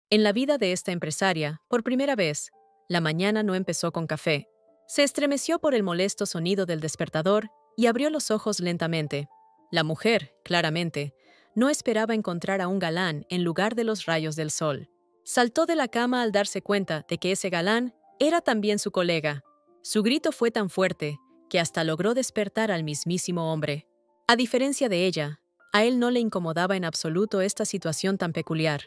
En la vida de esta empresaria, por primera vez, la mañana no empezó con café. Se estremeció por el molesto sonido del despertador y abrió los ojos lentamente. La mujer, claramente, no esperaba encontrar a un galán en lugar de los rayos del sol. Saltó de la cama al darse cuenta de que ese galán era también su colega. Su grito fue tan fuerte que hasta logró despertar al mismísimo hombre. A diferencia de ella, a él no le incomodaba en absoluto esta situación tan peculiar.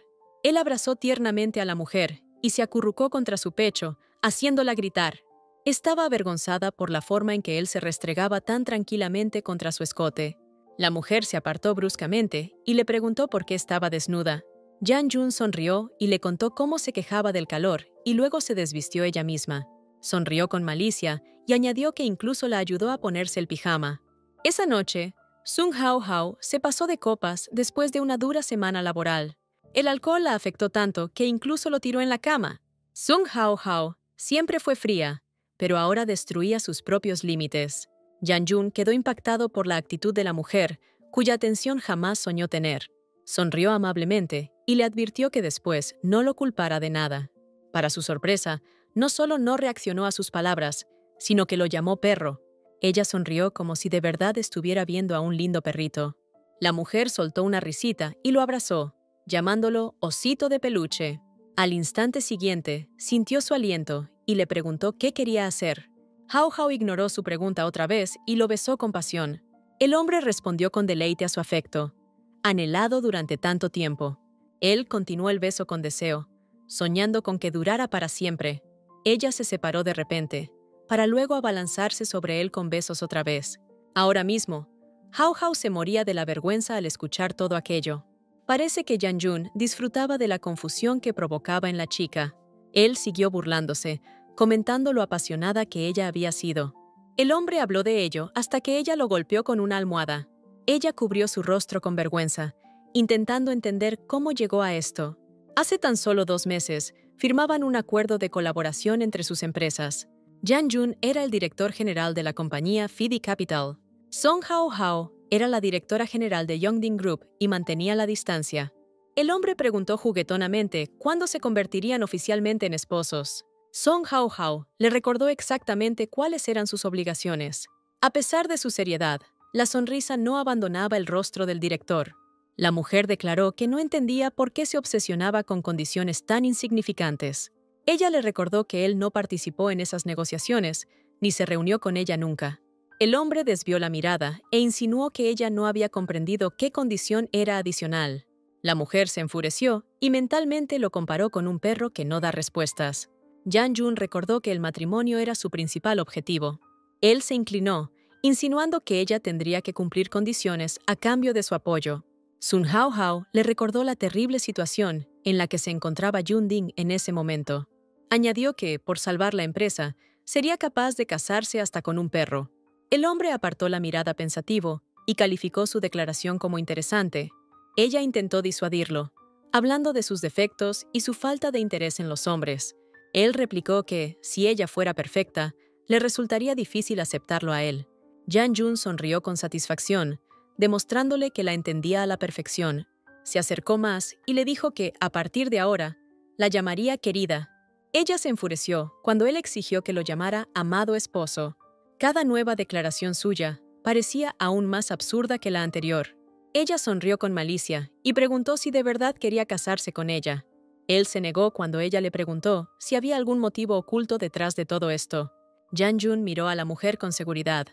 Él abrazó tiernamente a la mujer y se acurrucó contra su pecho, haciéndola gritar. Estaba avergonzada por la forma en que él se restregaba tan tranquilamente contra su escote. La mujer se apartó bruscamente y le preguntó por qué estaba desnuda. Yan-jun sonrió y le contó cómo se quejaba del calor y luego se desvistió ella misma. Sonrió con malicia y añadió que incluso la ayudó a ponerse el pijama. Esa noche, Sung Hao se pasó de copas después de una dura semana laboral. El alcohol la afectó tanto que incluso lo tiró en la cama. Sung Hao siempre fue fría, pero ahora destruía sus propios límites. Yan-jun quedó impactado por la actitud de la mujer, cuya atención jamás soñó tener. Sonrió amablemente y le advirtió que después no lo culpara de nada. Para su sorpresa, no solo no reaccionó a sus palabras, sino que lo llamó perro. Ella sonrió como si de verdad estuviera viendo a un lindo perrito. La mujer soltó una risita y lo abrazó, llamándolo osito de peluche. Al instante siguiente, sintió su aliento y le preguntó qué quería hacer. Hao ignoró su pregunta otra vez y lo besó con pasión. El hombre respondió con deleite a su afecto, anhelado durante tanto tiempo. Él continuó el beso con deseo, soñando con que durara para siempre. Ella se separó de repente, para luego abalanzarse sobre él con besos otra vez. Ahora mismo, Hao se moría de la vergüenza al escuchar todo aquello. Parece que Yan-jun disfrutaba de la confusión que provocaba en la chica. Él siguió burlándose, comentando lo apasionada que ella había sido. El hombre habló de ello hasta que ella lo golpeó con una almohada. Ella cubrió su rostro con vergüenza, intentando entender cómo llegó a esto. Hace tan solo 2 meses, firmaban un acuerdo de colaboración entre sus empresas. Yan-jun era el director general de la compañía Fidi Capital. Song Hao era la directora general de Yongding Group y mantenía la distancia. El hombre preguntó juguetonamente cuándo se convertirían oficialmente en esposos. Song Hao le recordó exactamente cuáles eran sus obligaciones. A pesar de su seriedad, la sonrisa no abandonaba el rostro del director. La mujer declaró que no entendía por qué se obsesionaba con condiciones tan insignificantes. Ella le recordó que él no participó en esas negociaciones, ni se reunió con ella nunca. El hombre desvió la mirada e insinuó que ella no había comprendido qué condición era adicional. La mujer se enfureció y mentalmente lo comparó con un perro que no da respuestas. Yan-jun recordó que el matrimonio era su principal objetivo. Él se inclinó, insinuando que ella tendría que cumplir condiciones a cambio de su apoyo. Sun Hao le recordó la terrible situación en la que se encontraba Yunding en ese momento. Añadió que, por salvar la empresa, sería capaz de casarse hasta con un perro. El hombre apartó la mirada pensativo y calificó su declaración como interesante. Ella intentó disuadirlo, hablando de sus defectos y su falta de interés en los hombres. Él replicó que, si ella fuera perfecta, le resultaría difícil aceptarlo a él. Yan-jun sonrió con satisfacción, demostrándole que la entendía a la perfección. Se acercó más y le dijo que, a partir de ahora, la llamaría querida. Ella se enfureció cuando él exigió que lo llamara amado esposo. Cada nueva declaración suya parecía aún más absurda que la anterior. Ella sonrió con malicia y preguntó si de verdad quería casarse con ella. Él se negó cuando ella le preguntó si había algún motivo oculto detrás de todo esto. Yan-jun miró a la mujer con seguridad,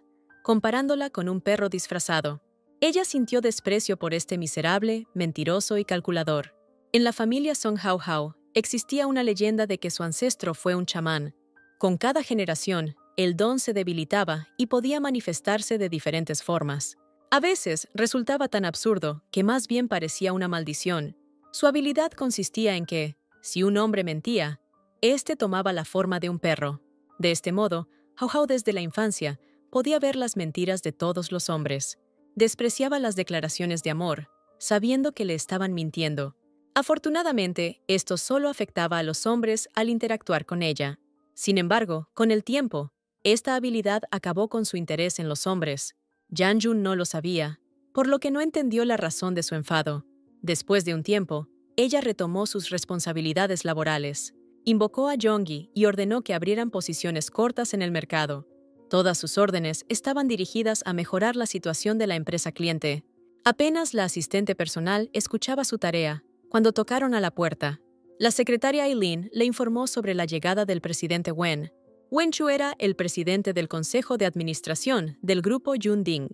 comparándola con un perro disfrazado. Ella sintió desprecio por este miserable, mentiroso y calculador. En la familia Song Hao existía una leyenda de que su ancestro fue un chamán. Con cada generación, el don se debilitaba y podía manifestarse de diferentes formas. A veces resultaba tan absurdo que más bien parecía una maldición. Su habilidad consistía en que, si un hombre mentía, éste tomaba la forma de un perro. De este modo, Hao desde la infancia podía ver las mentiras de todos los hombres. Despreciaba las declaraciones de amor, sabiendo que le estaban mintiendo. Afortunadamente, esto solo afectaba a los hombres al interactuar con ella. Sin embargo, con el tiempo, esta habilidad acabó con su interés en los hombres. Yan-jun no lo sabía, por lo que no entendió la razón de su enfado. Después de un tiempo, ella retomó sus responsabilidades laborales. Invocó a Jong-gi y ordenó que abrieran posiciones cortas en el mercado. Todas sus órdenes estaban dirigidas a mejorar la situación de la empresa cliente. Apenas la asistente personal escuchaba su tarea cuando tocaron a la puerta. La secretaria Eileen le informó sobre la llegada del presidente Wen. Wen Chu era el presidente del consejo de administración del grupo Yunding.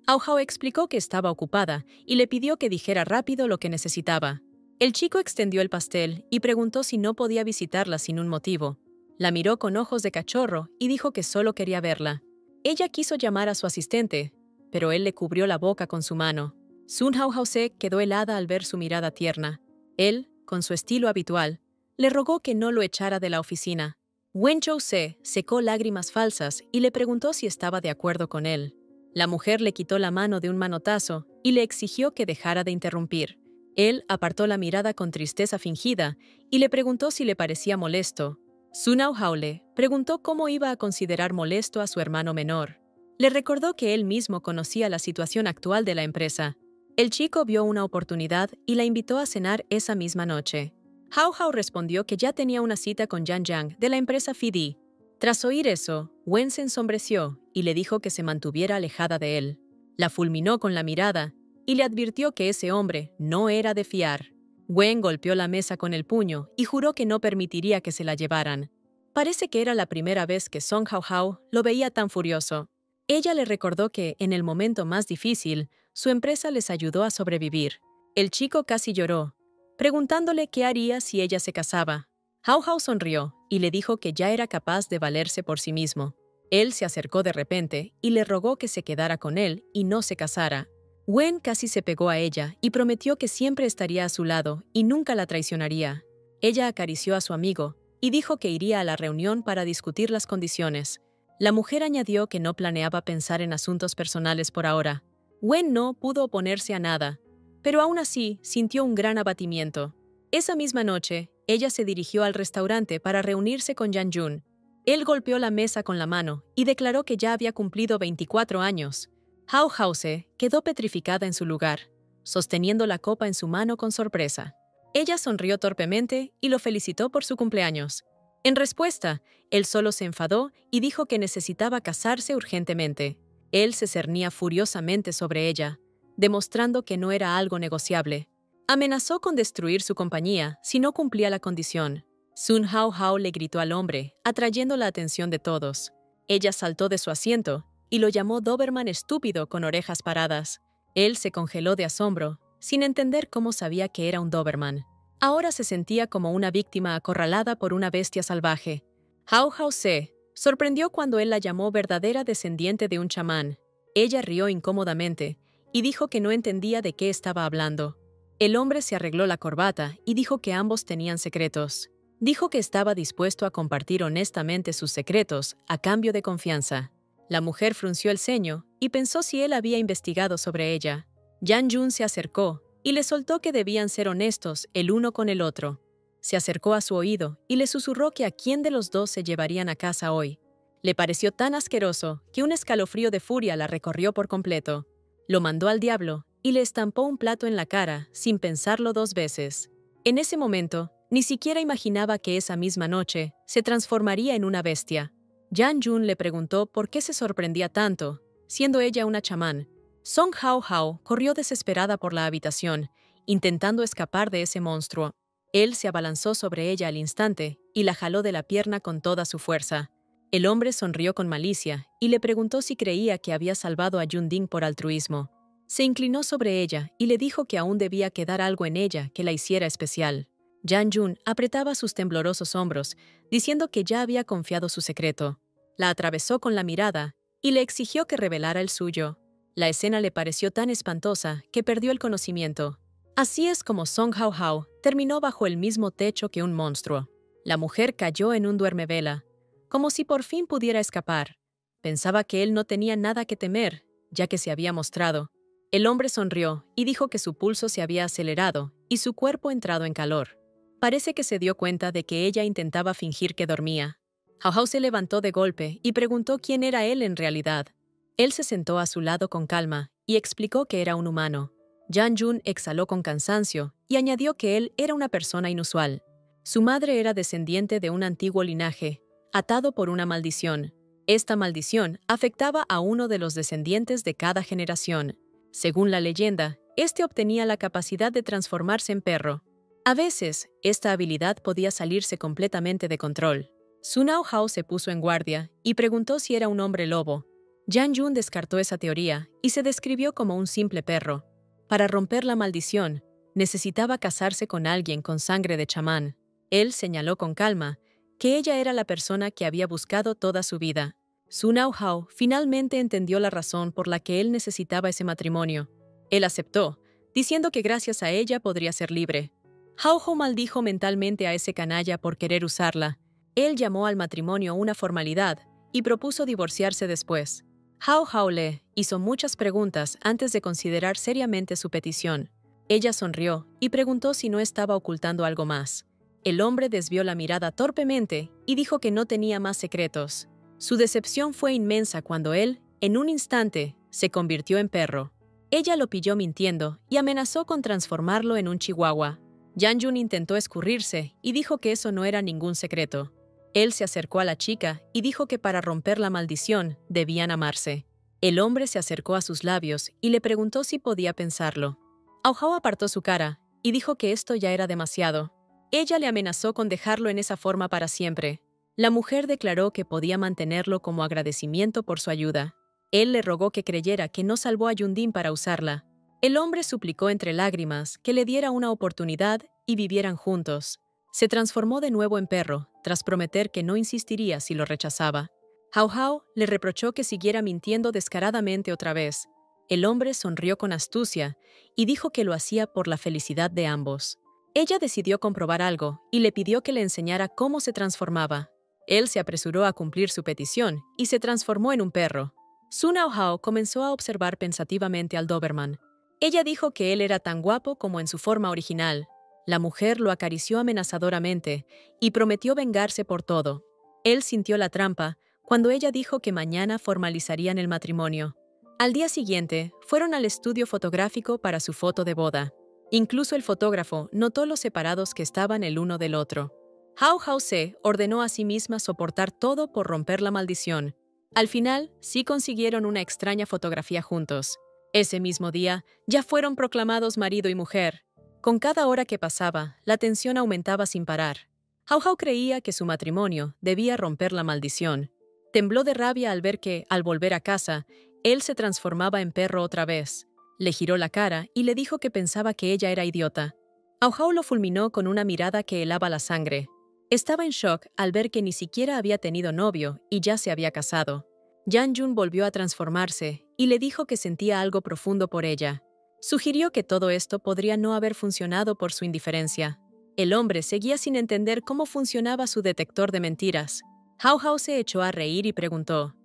Hao Hao explicó que estaba ocupada y le pidió que dijera rápido lo que necesitaba. El chico extendió el pastel y preguntó si no podía visitarla sin un motivo. La miró con ojos de cachorro y dijo que solo quería verla. Ella quiso llamar a su asistente, pero él le cubrió la boca con su mano. Sun Hao Hao se quedó helada al ver su mirada tierna. Él, con su estilo habitual, le rogó que no lo echara de la oficina. Wen Chou Se secó lágrimas falsas y le preguntó si estaba de acuerdo con él. La mujer le quitó la mano de un manotazo y le exigió que dejara de interrumpir. Él apartó la mirada con tristeza fingida y le preguntó si le parecía molesto. Sun Hao Hao le preguntó cómo iba a considerar molesto a su hermano menor. Le recordó que él mismo conocía la situación actual de la empresa. El chico vio una oportunidad y la invitó a cenar esa misma noche. Hao Hao respondió que ya tenía una cita con Yang Yang de la empresa Fidi. Tras oír eso, Wen se ensombreció y le dijo que se mantuviera alejada de él. La fulminó con la mirada y le advirtió que ese hombre no era de fiar. Wen golpeó la mesa con el puño y juró que no permitiría que se la llevaran. Parece que era la primera vez que Song Hao Hao lo veía tan furioso. Ella le recordó que, en el momento más difícil, su empresa les ayudó a sobrevivir. El chico casi lloró, preguntándole qué haría si ella se casaba. Hao Hao sonrió y le dijo que ya era capaz de valerse por sí mismo. Él se acercó de repente y le rogó que se quedara con él y no se casara. Wen casi se pegó a ella y prometió que siempre estaría a su lado y nunca la traicionaría. Ella acarició a su amigo y dijo que iría a la reunión para discutir las condiciones. La mujer añadió que no planeaba pensar en asuntos personales por ahora. Wen no pudo oponerse a nada, pero aún así sintió un gran abatimiento. Esa misma noche, ella se dirigió al restaurante para reunirse con Yang Jun. Él golpeó la mesa con la mano y declaró que ya había cumplido 24 años. Hao Hao se quedó petrificada en su lugar, sosteniendo la copa en su mano con sorpresa. Ella sonrió torpemente y lo felicitó por su cumpleaños. En respuesta, él solo se enfadó y dijo que necesitaba casarse urgentemente. Él se cernía furiosamente sobre ella, demostrando que no era algo negociable. Amenazó con destruir su compañía si no cumplía la condición. Sun Hao Hao le gritó al hombre, atrayendo la atención de todos. Ella saltó de su asiento y lo llamó Doberman estúpido con orejas paradas. Él se congeló de asombro, sin entender cómo sabía que era un Doberman. Ahora se sentía como una víctima acorralada por una bestia salvaje. Hao Hao se sorprendió cuando él la llamó verdadera descendiente de un chamán. Ella rió incómodamente y dijo que no entendía de qué estaba hablando. El hombre se arregló la corbata y dijo que ambos tenían secretos. Dijo que estaba dispuesto a compartir honestamente sus secretos a cambio de confianza. La mujer frunció el ceño y pensó si él había investigado sobre ella. Yang Jun se acercó y le soltó que debían ser honestos el uno con el otro. Se acercó a su oído y le susurró que a quién de los dos se llevarían a casa hoy. Le pareció tan asqueroso que un escalofrío de furia la recorrió por completo. Lo mandó al diablo y le estampó un plato en la cara sin pensarlo 2 veces. En ese momento, ni siquiera imaginaba que esa misma noche se transformaría en una bestia. Yang Jun le preguntó por qué se sorprendía tanto, siendo ella una chamán. Song Hao Hao corrió desesperada por la habitación, intentando escapar de ese monstruo. Él se abalanzó sobre ella al instante y la jaló de la pierna con toda su fuerza. El hombre sonrió con malicia y le preguntó si creía que había salvado a Yunding por altruismo. Se inclinó sobre ella y le dijo que aún debía quedar algo en ella que la hiciera especial. Yang Jun apretaba sus temblorosos hombros, diciendo que ya había confiado su secreto. La atravesó con la mirada y le exigió que revelara el suyo. La escena le pareció tan espantosa que perdió el conocimiento. Así es como Song Hao Hao terminó bajo el mismo techo que un monstruo. La mujer cayó en un duermevela, como si por fin pudiera escapar. Pensaba que él no tenía nada que temer, ya que se había mostrado. El hombre sonrió y dijo que su pulso se había acelerado y su cuerpo entrado en calor. Parece que se dio cuenta de que ella intentaba fingir que dormía. Hao Hao se levantó de golpe y preguntó quién era él en realidad. Él se sentó a su lado con calma y explicó que era un humano. Jan Jun exhaló con cansancio y añadió que él era una persona inusual. Su madre era descendiente de un antiguo linaje, atado por una maldición. Esta maldición afectaba a uno de los descendientes de cada generación. Según la leyenda, este obtenía la capacidad de transformarse en perro. A veces, esta habilidad podía salirse completamente de control. Sun Hao se puso en guardia y preguntó si era un hombre lobo. Jan Jun descartó esa teoría y se describió como un simple perro. Para romper la maldición, necesitaba casarse con alguien con sangre de chamán. Él señaló con calma que ella era la persona que había buscado toda su vida. Sun Hao finalmente entendió la razón por la que él necesitaba ese matrimonio. Él aceptó, diciendo que gracias a ella podría ser libre. Hao maldijo mentalmente a ese canalla por querer usarla. Él llamó al matrimonio una formalidad y propuso divorciarse después. Hao le hizo muchas preguntas antes de considerar seriamente su petición. Ella sonrió y preguntó si no estaba ocultando algo más. El hombre desvió la mirada torpemente y dijo que no tenía más secretos. Su decepción fue inmensa cuando él, en un instante, se convirtió en perro. Ella lo pilló mintiendo y amenazó con transformarlo en un chihuahua. Jan Jun intentó escurrirse y dijo que eso no era ningún secreto. Él se acercó a la chica y dijo que para romper la maldición debían amarse. El hombre se acercó a sus labios y le preguntó si podía pensarlo. Hao apartó su cara y dijo que esto ya era demasiado. Ella le amenazó con dejarlo en esa forma para siempre. La mujer declaró que podía mantenerlo como agradecimiento por su ayuda. Él le rogó que creyera que no salvó a Yundin para usarla. El hombre suplicó entre lágrimas que le diera una oportunidad y vivieran juntos. Se transformó de nuevo en perro, tras prometer que no insistiría si lo rechazaba. Hao le reprochó que siguiera mintiendo descaradamente otra vez. El hombre sonrió con astucia y dijo que lo hacía por la felicidad de ambos. Ella decidió comprobar algo y le pidió que le enseñara cómo se transformaba. Él se apresuró a cumplir su petición y se transformó en un perro. Sun Hao comenzó a observar pensativamente al Doberman. Ella dijo que él era tan guapo como en su forma original. La mujer lo acarició amenazadoramente y prometió vengarse por todo. Él sintió la trampa cuando ella dijo que mañana formalizarían el matrimonio. Al día siguiente, fueron al estudio fotográfico para su foto de boda. Incluso el fotógrafo notó lo separados que estaban el uno del otro. Hao se ordenó a sí misma soportar todo por romper la maldición. Al final, sí consiguieron una extraña fotografía juntos. Ese mismo día, ya fueron proclamados marido y mujer. Con cada hora que pasaba, la tensión aumentaba sin parar. Hao creía que su matrimonio debía romper la maldición. Tembló de rabia al ver que, al volver a casa, él se transformaba en perro otra vez. Le giró la cara y le dijo que pensaba que ella era idiota. Hao lo fulminó con una mirada que helaba la sangre. Estaba en shock al ver que ni siquiera había tenido novio y ya se había casado. Jan Jun volvió a transformarse y le dijo que sentía algo profundo por ella. Sugirió que todo esto podría no haber funcionado por su indiferencia. El hombre seguía sin entender cómo funcionaba su detector de mentiras. Hao se echó a reír y preguntó,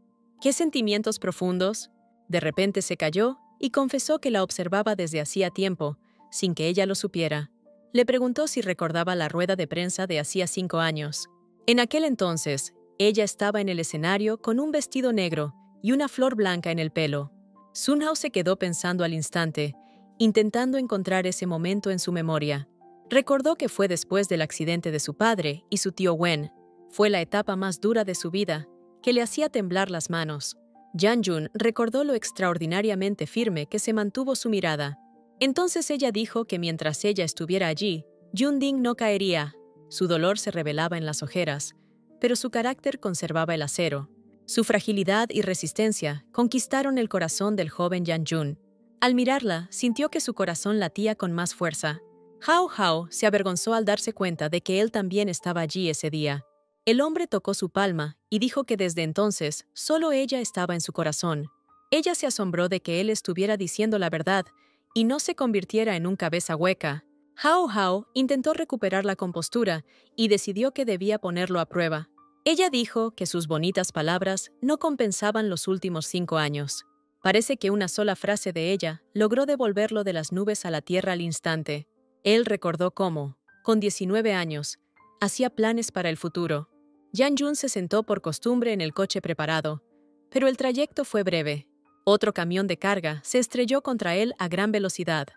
¿qué sentimientos profundos? De repente se calló y confesó que la observaba desde hacía tiempo, sin que ella lo supiera. Le preguntó si recordaba la rueda de prensa de hacía 5 años. En aquel entonces, ella estaba en el escenario con un vestido negro y una flor blanca en el pelo. Sun Hao se quedó pensando al instante, intentando encontrar ese momento en su memoria. Recordó que fue después del accidente de su padre y su tío Wen. Fue la etapa más dura de su vida, que le hacía temblar las manos. Jan Jun recordó lo extraordinariamente firme que se mantuvo su mirada. Entonces ella dijo que mientras ella estuviera allí, Yundin no caería. Su dolor se revelaba en las ojeras, pero su carácter conservaba el acero. Su fragilidad y resistencia conquistaron el corazón del joven Jan Jun. Al mirarla, sintió que su corazón latía con más fuerza. Hao se avergonzó al darse cuenta de que él también estaba allí ese día. El hombre tocó su palma y dijo que desde entonces solo ella estaba en su corazón. Ella se asombró de que él estuviera diciendo la verdad y no se convirtiera en un cabeza hueca. Hao intentó recuperar la compostura y decidió que debía ponerlo a prueba. Ella dijo que sus bonitas palabras no compensaban los últimos 5 años. Parece que una sola frase de ella logró devolverlo de las nubes a la tierra al instante. Él recordó cómo, con 19 años, hacía planes para el futuro. Jan Jun se sentó por costumbre en el coche preparado, pero el trayecto fue breve. Otro camión de carga se estrelló contra él a gran velocidad.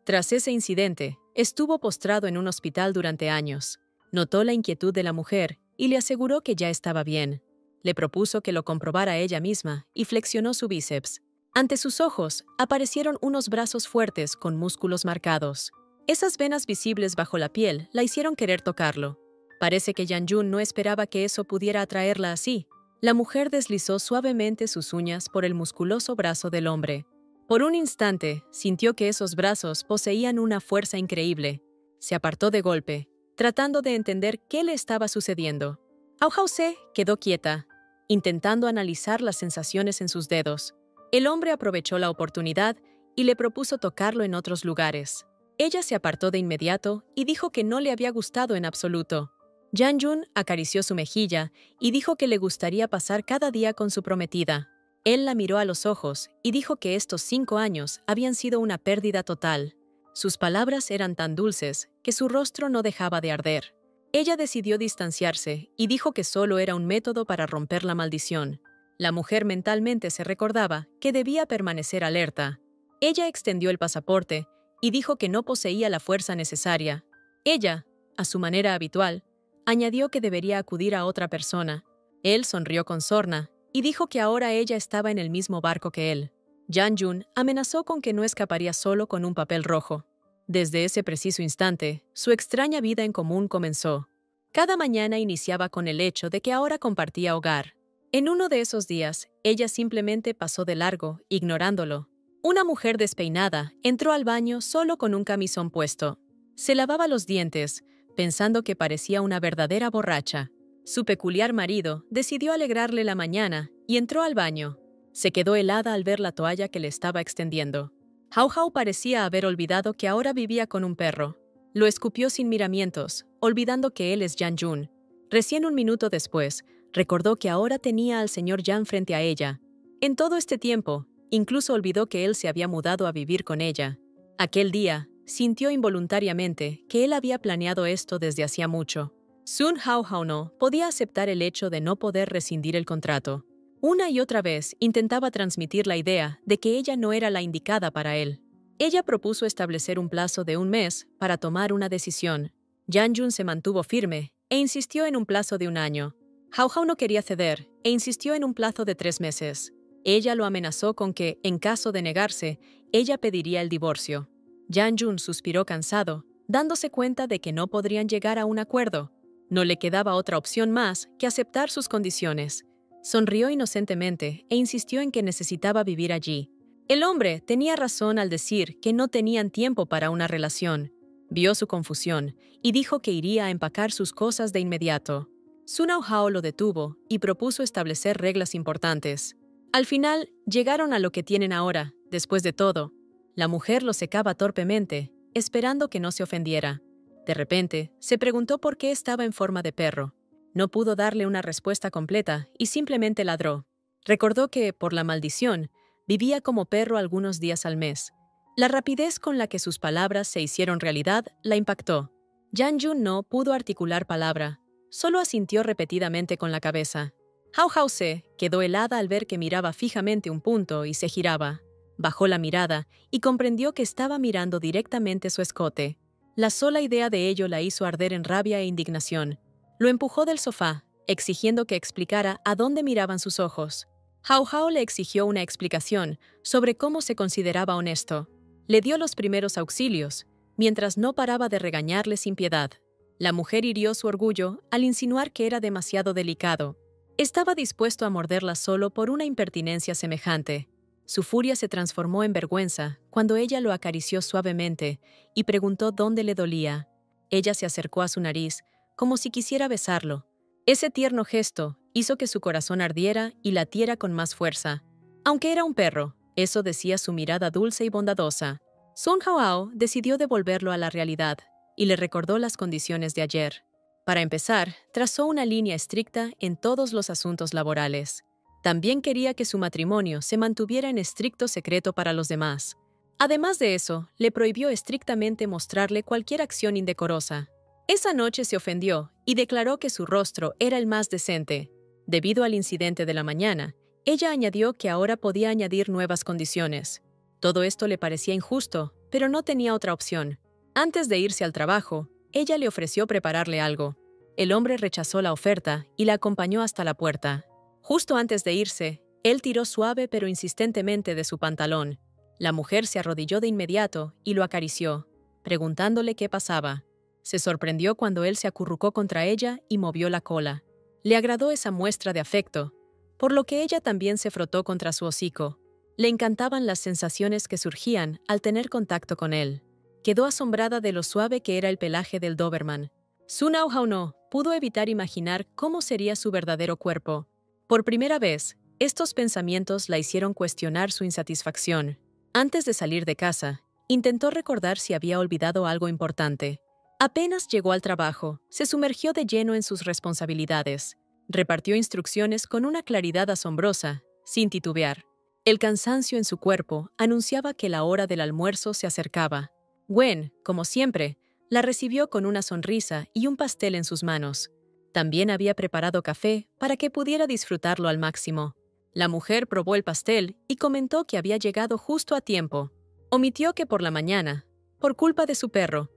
Tras ese incidente, estuvo postrado en un hospital durante años. Notó la inquietud de la mujer y le aseguró que ya estaba bien. Le propuso que lo comprobara ella misma y flexionó su bíceps. Ante sus ojos, aparecieron unos brazos fuertes con músculos marcados. Esas venas visibles bajo la piel la hicieron querer tocarlo. Parece que Yanjun no esperaba que eso pudiera atraerla así. La mujer deslizó suavemente sus uñas por el musculoso brazo del hombre. Por un instante, sintió que esos brazos poseían una fuerza increíble. Se apartó de golpe, tratando de entender qué le estaba sucediendo. Auhause quedó quieta, intentando analizar las sensaciones en sus dedos. El hombre aprovechó la oportunidad y le propuso tocarlo en otros lugares. Ella se apartó de inmediato y dijo que no le había gustado en absoluto. Yanjun acarició su mejilla y dijo que le gustaría pasar cada día con su prometida. Él la miró a los ojos y dijo que estos 5 años habían sido una pérdida total. Sus palabras eran tan dulces que su rostro no dejaba de arder. Ella decidió distanciarse y dijo que solo era un método para romper la maldición. La mujer mentalmente se recordaba que debía permanecer alerta. Ella extendió el pasaporte y dijo que no poseía la fuerza necesaria. Ella, a su manera habitual, añadió que debería acudir a otra persona. Él sonrió con sorna y dijo que ahora ella estaba en el mismo barco que él. Yanjun amenazó con que no escaparía solo con un papel rojo. Desde ese preciso instante, su extraña vida en común comenzó. Cada mañana iniciaba con el hecho de que ahora compartía hogar. En uno de esos días, ella simplemente pasó de largo, ignorándolo. Una mujer despeinada entró al baño solo con un camisón puesto. Se lavaba los dientes, pensando que parecía una verdadera borracha. Su peculiar marido decidió alegrarle la mañana y entró al baño. Se quedó helada al ver la toalla que le estaba extendiendo. Hao Hao parecía haber olvidado que ahora vivía con un perro. Lo escupió sin miramientos, olvidando que él es Yanjun. Recién un minuto después, recordó que ahora tenía al señor Yan frente a ella. En todo este tiempo, incluso olvidó que él se había mudado a vivir con ella. Aquel día, sintió involuntariamente que él había planeado esto desde hacía mucho. Sun Hao Hao no podía aceptar el hecho de no poder rescindir el contrato. Una y otra vez intentaba transmitir la idea de que ella no era la indicada para él. Ella propuso establecer un plazo de 1 mes para tomar una decisión. Yanjun se mantuvo firme e insistió en un plazo de 1 año. Hao Hao no quería ceder e insistió en un plazo de 3 meses. Ella lo amenazó con que, en caso de negarse, ella pediría el divorcio. Yanjun suspiró cansado, dándose cuenta de que no podrían llegar a un acuerdo. No le quedaba otra opción más que aceptar sus condiciones. Sonrió inocentemente e insistió en que necesitaba vivir allí. El hombre tenía razón al decir que no tenían tiempo para una relación. Vio su confusión y dijo que iría a empacar sus cosas de inmediato. Sun Hao lo detuvo y propuso establecer reglas importantes. Al final, llegaron a lo que tienen ahora. Después de todo, la mujer lo secaba torpemente, esperando que no se ofendiera. De repente, se preguntó por qué estaba en forma de perro. No pudo darle una respuesta completa y simplemente ladró. Recordó que, por la maldición, vivía como perro algunos días al mes. La rapidez con la que sus palabras se hicieron realidad la impactó. Yanjun no pudo articular palabra, solo asintió repetidamente con la cabeza. Hao Hao se quedó helada al ver que miraba fijamente un punto y se giraba. Bajó la mirada y comprendió que estaba mirando directamente su escote. La sola idea de ello la hizo arder en rabia e indignación. Lo empujó del sofá, exigiendo que explicara a dónde miraban sus ojos. Hao Hao le exigió una explicación sobre cómo se consideraba honesto. Le dio los primeros auxilios, mientras no paraba de regañarle sin piedad. La mujer hirió su orgullo al insinuar que era demasiado delicado. Estaba dispuesto a morderla solo por una impertinencia semejante. Su furia se transformó en vergüenza cuando ella lo acarició suavemente y preguntó dónde le dolía. Ella se acercó a su nariz, como si quisiera besarlo. Ese tierno gesto hizo que su corazón ardiera y latiera con más fuerza. Aunque era un perro, eso decía su mirada dulce y bondadosa. Sun Hao decidió devolverlo a la realidad y le recordó las condiciones de ayer. Para empezar, trazó una línea estricta en todos los asuntos laborales. También quería que su matrimonio se mantuviera en estricto secreto para los demás. Además de eso, le prohibió estrictamente mostrarle cualquier acción indecorosa. Esa noche se ofendió y declaró que su rostro era el más decente. Debido al incidente de la mañana, ella añadió que ahora podía añadir nuevas condiciones. Todo esto le parecía injusto, pero no tenía otra opción. Antes de irse al trabajo, ella le ofreció prepararle algo. El hombre rechazó la oferta y la acompañó hasta la puerta. Justo antes de irse, él tiró suave pero insistentemente de su pantalón. La mujer se arrodilló de inmediato y lo acarició, preguntándole qué pasaba. Se sorprendió cuando él se acurrucó contra ella y movió la cola. Le agradó esa muestra de afecto, por lo que ella también se frotó contra su hocico. Le encantaban las sensaciones que surgían al tener contacto con él. Quedó asombrada de lo suave que era el pelaje del Doberman. Sun Hao no pudo evitar imaginar cómo sería su verdadero cuerpo. Por primera vez, estos pensamientos la hicieron cuestionar su insatisfacción. Antes de salir de casa, intentó recordar si había olvidado algo importante. Apenas llegó al trabajo, se sumergió de lleno en sus responsabilidades. Repartió instrucciones con una claridad asombrosa, sin titubear. El cansancio en su cuerpo anunciaba que la hora del almuerzo se acercaba. Gwen, como siempre, la recibió con una sonrisa y un pastel en sus manos. También había preparado café para que pudiera disfrutarlo al máximo. La mujer probó el pastel y comentó que había llegado justo a tiempo. Omitió que por la mañana, por culpa de su perro,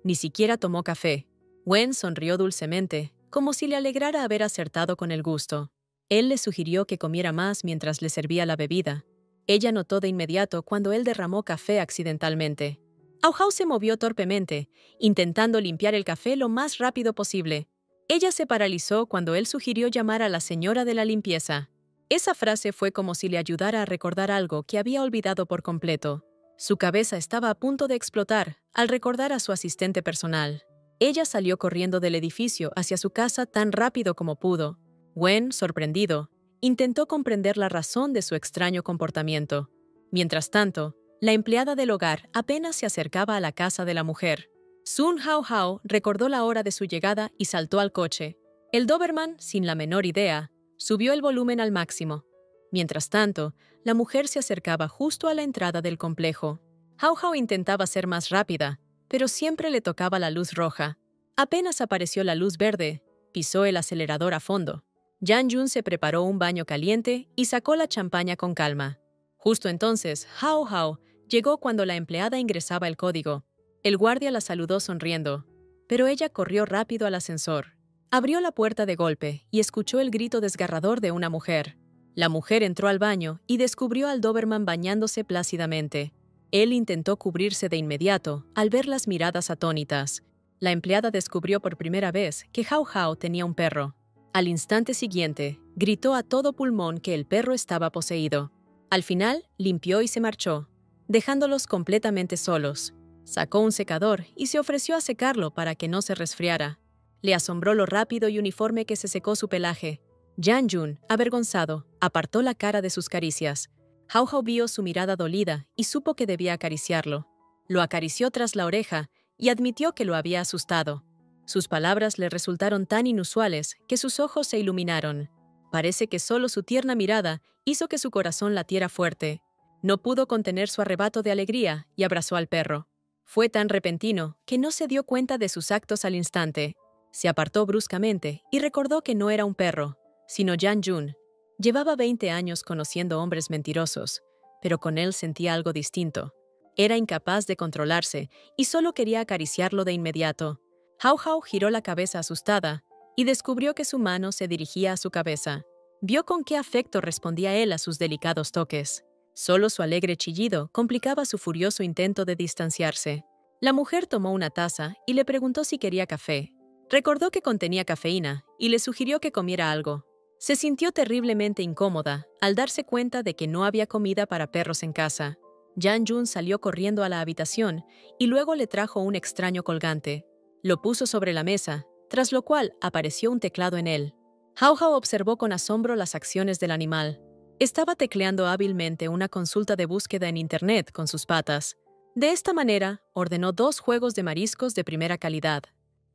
ni siquiera tomó café. Gwen sonrió dulcemente, como si le alegrara haber acertado con el gusto. Él le sugirió que comiera más mientras le servía la bebida. Ella notó de inmediato cuando él derramó café accidentalmente. Hao Hao se movió torpemente, intentando limpiar el café lo más rápido posible. Ella se paralizó cuando él sugirió llamar a la señora de la limpieza. Esa frase fue como si le ayudara a recordar algo que había olvidado por completo. Su cabeza estaba a punto de explotar al recordar a su asistente personal. Ella salió corriendo del edificio hacia su casa tan rápido como pudo. Gwen, sorprendido, intentó comprender la razón de su extraño comportamiento. Mientras tanto, la empleada del hogar apenas se acercaba a la casa de la mujer. Sun Hao recordó la hora de su llegada y saltó al coche. El Doberman, sin la menor idea, subió el volumen al máximo. Mientras tanto, la mujer se acercaba justo a la entrada del complejo. Hao intentaba ser más rápida, pero siempre le tocaba la luz roja. Apenas apareció la luz verde, pisó el acelerador a fondo. Yan-Jun se preparó un baño caliente y sacó la champaña con calma. Justo entonces, Hao llegó cuando la empleada ingresaba el código. El guardia la saludó sonriendo, pero ella corrió rápido al ascensor. Abrió la puerta de golpe y escuchó el grito desgarrador de una mujer. La mujer entró al baño y descubrió al Doberman bañándose plácidamente. Él intentó cubrirse de inmediato al ver las miradas atónitas. La empleada descubrió por primera vez que Hao tenía un perro. Al instante siguiente, gritó a todo pulmón que el perro estaba poseído. Al final, limpió y se marchó, dejándolos completamente solos. Sacó un secador y se ofreció a secarlo para que no se resfriara. Le asombró lo rápido y uniforme que se secó su pelaje. Yan-Jun, avergonzado, apartó la cara de sus caricias. Hao vio su mirada dolida y supo que debía acariciarlo. Lo acarició tras la oreja y admitió que lo había asustado. Sus palabras le resultaron tan inusuales que sus ojos se iluminaron. Parece que solo su tierna mirada hizo que su corazón latiera fuerte. No pudo contener su arrebato de alegría y abrazó al perro. Fue tan repentino que no se dio cuenta de sus actos al instante. Se apartó bruscamente y recordó que no era un perro, sino Yan-Jun. Llevaba 20 años conociendo hombres mentirosos, pero con él sentía algo distinto. Era incapaz de controlarse y solo quería acariciarlo de inmediato. Hao giró la cabeza asustada y descubrió que su mano se dirigía a su cabeza. Vio con qué afecto respondía él a sus delicados toques. Solo su alegre chillido complicaba su furioso intento de distanciarse. La mujer tomó una taza y le preguntó si quería café. Recordó que contenía cafeína y le sugirió que comiera algo. Se sintió terriblemente incómoda al darse cuenta de que no había comida para perros en casa. Yan-Jun salió corriendo a la habitación y luego le trajo un extraño colgante. Lo puso sobre la mesa, tras lo cual apareció un teclado en él. Hao observó con asombro las acciones del animal. Estaba tecleando hábilmente una consulta de búsqueda en Internet con sus patas. De esta manera, ordenó 2 juegos de mariscos de primera calidad.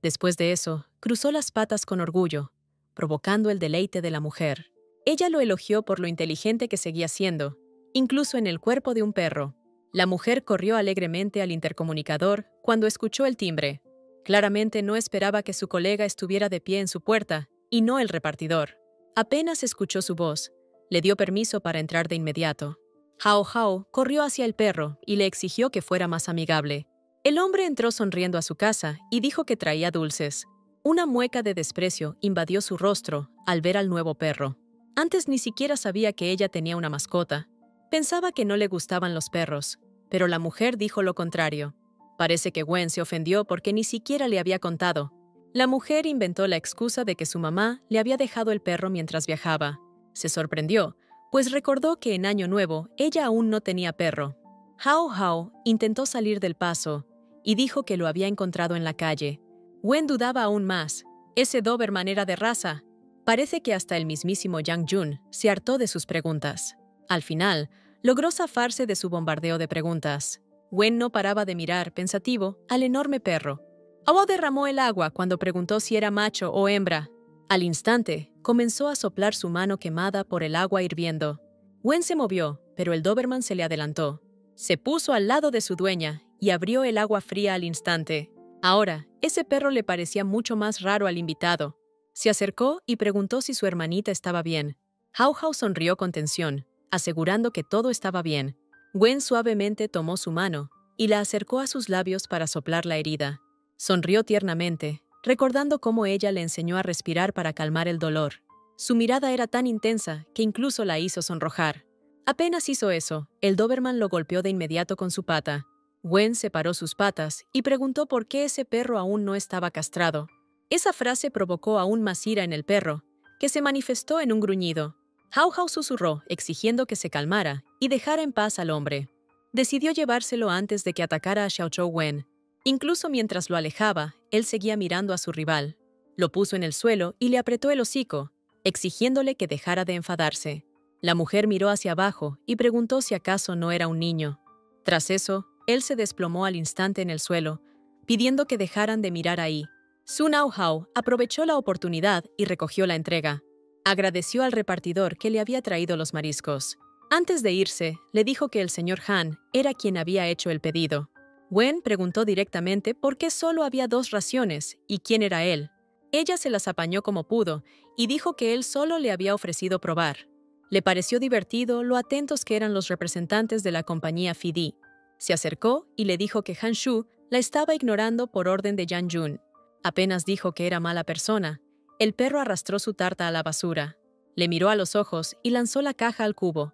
Después de eso, cruzó las patas con orgullo, provocando el deleite de la mujer. Ella lo elogió por lo inteligente que seguía siendo, incluso en el cuerpo de un perro. La mujer corrió alegremente al intercomunicador cuando escuchó el timbre. Claramente no esperaba que su colega estuviera de pie en su puerta, y no el repartidor. Apenas escuchó su voz, le dio permiso para entrar de inmediato. Hao Hao corrió hacia el perro y le exigió que fuera más amigable. El hombre entró sonriendo a su casa y dijo que traía dulces. Una mueca de desprecio invadió su rostro al ver al nuevo perro. Antes ni siquiera sabía que ella tenía una mascota. Pensaba que no le gustaban los perros, pero la mujer dijo lo contrario. Parece que Gwen se ofendió porque ni siquiera le había contado. La mujer inventó la excusa de que su mamá le había dejado el perro mientras viajaba. Se sorprendió, pues recordó que en Año Nuevo ella aún no tenía perro. Hao Hao intentó salir del paso y dijo que lo había encontrado en la calle. Gwen dudaba aún más. Ese Doberman era de raza. Parece que hasta el mismísimo Yang Jun se hartó de sus preguntas. Al final, logró zafarse de su bombardeo de preguntas. Gwen no paraba de mirar, pensativo, al enorme perro. Hao derramó el agua cuando preguntó si era macho o hembra. Al instante, comenzó a soplar su mano quemada por el agua hirviendo. Gwen se movió, pero el Doberman se le adelantó. Se puso al lado de su dueña y abrió el agua fría al instante. Ahora, ese perro le parecía mucho más raro al invitado. Se acercó y preguntó si su hermanita estaba bien. Hao Hao sonrió con tensión, asegurando que todo estaba bien. Gwen suavemente tomó su mano y la acercó a sus labios para soplar la herida. Sonrió tiernamente, recordando cómo ella le enseñó a respirar para calmar el dolor. Su mirada era tan intensa que incluso la hizo sonrojar. Apenas hizo eso, el Doberman lo golpeó de inmediato con su pata. Gwen separó sus patas y preguntó por qué ese perro aún no estaba castrado. Esa frase provocó aún más ira en el perro, que se manifestó en un gruñido. Hao Hao susurró, exigiendo que se calmara y dejara en paz al hombre. Decidió llevárselo antes de que atacara a Xiaochou Wen. Incluso mientras lo alejaba, él seguía mirando a su rival. Lo puso en el suelo y le apretó el hocico, exigiéndole que dejara de enfadarse. La mujer miró hacia abajo y preguntó si acaso no era un niño. Tras eso, él se desplomó al instante en el suelo, pidiendo que dejaran de mirar ahí. Sun Hao aprovechó la oportunidad y recogió la entrega. Agradeció al repartidor que le había traído los mariscos. Antes de irse, le dijo que el señor Han era quien había hecho el pedido. Gwen preguntó directamente por qué solo había 2 raciones y quién era él. Ella se las apañó como pudo y dijo que él solo le había ofrecido probar. Le pareció divertido lo atentos que eran los representantes de la compañía Fidi. Se acercó y le dijo que Han Shu la estaba ignorando por orden de Yang Jun. Apenas dijo que era mala persona, el perro arrastró su tarta a la basura. Le miró a los ojos y lanzó la caja al cubo.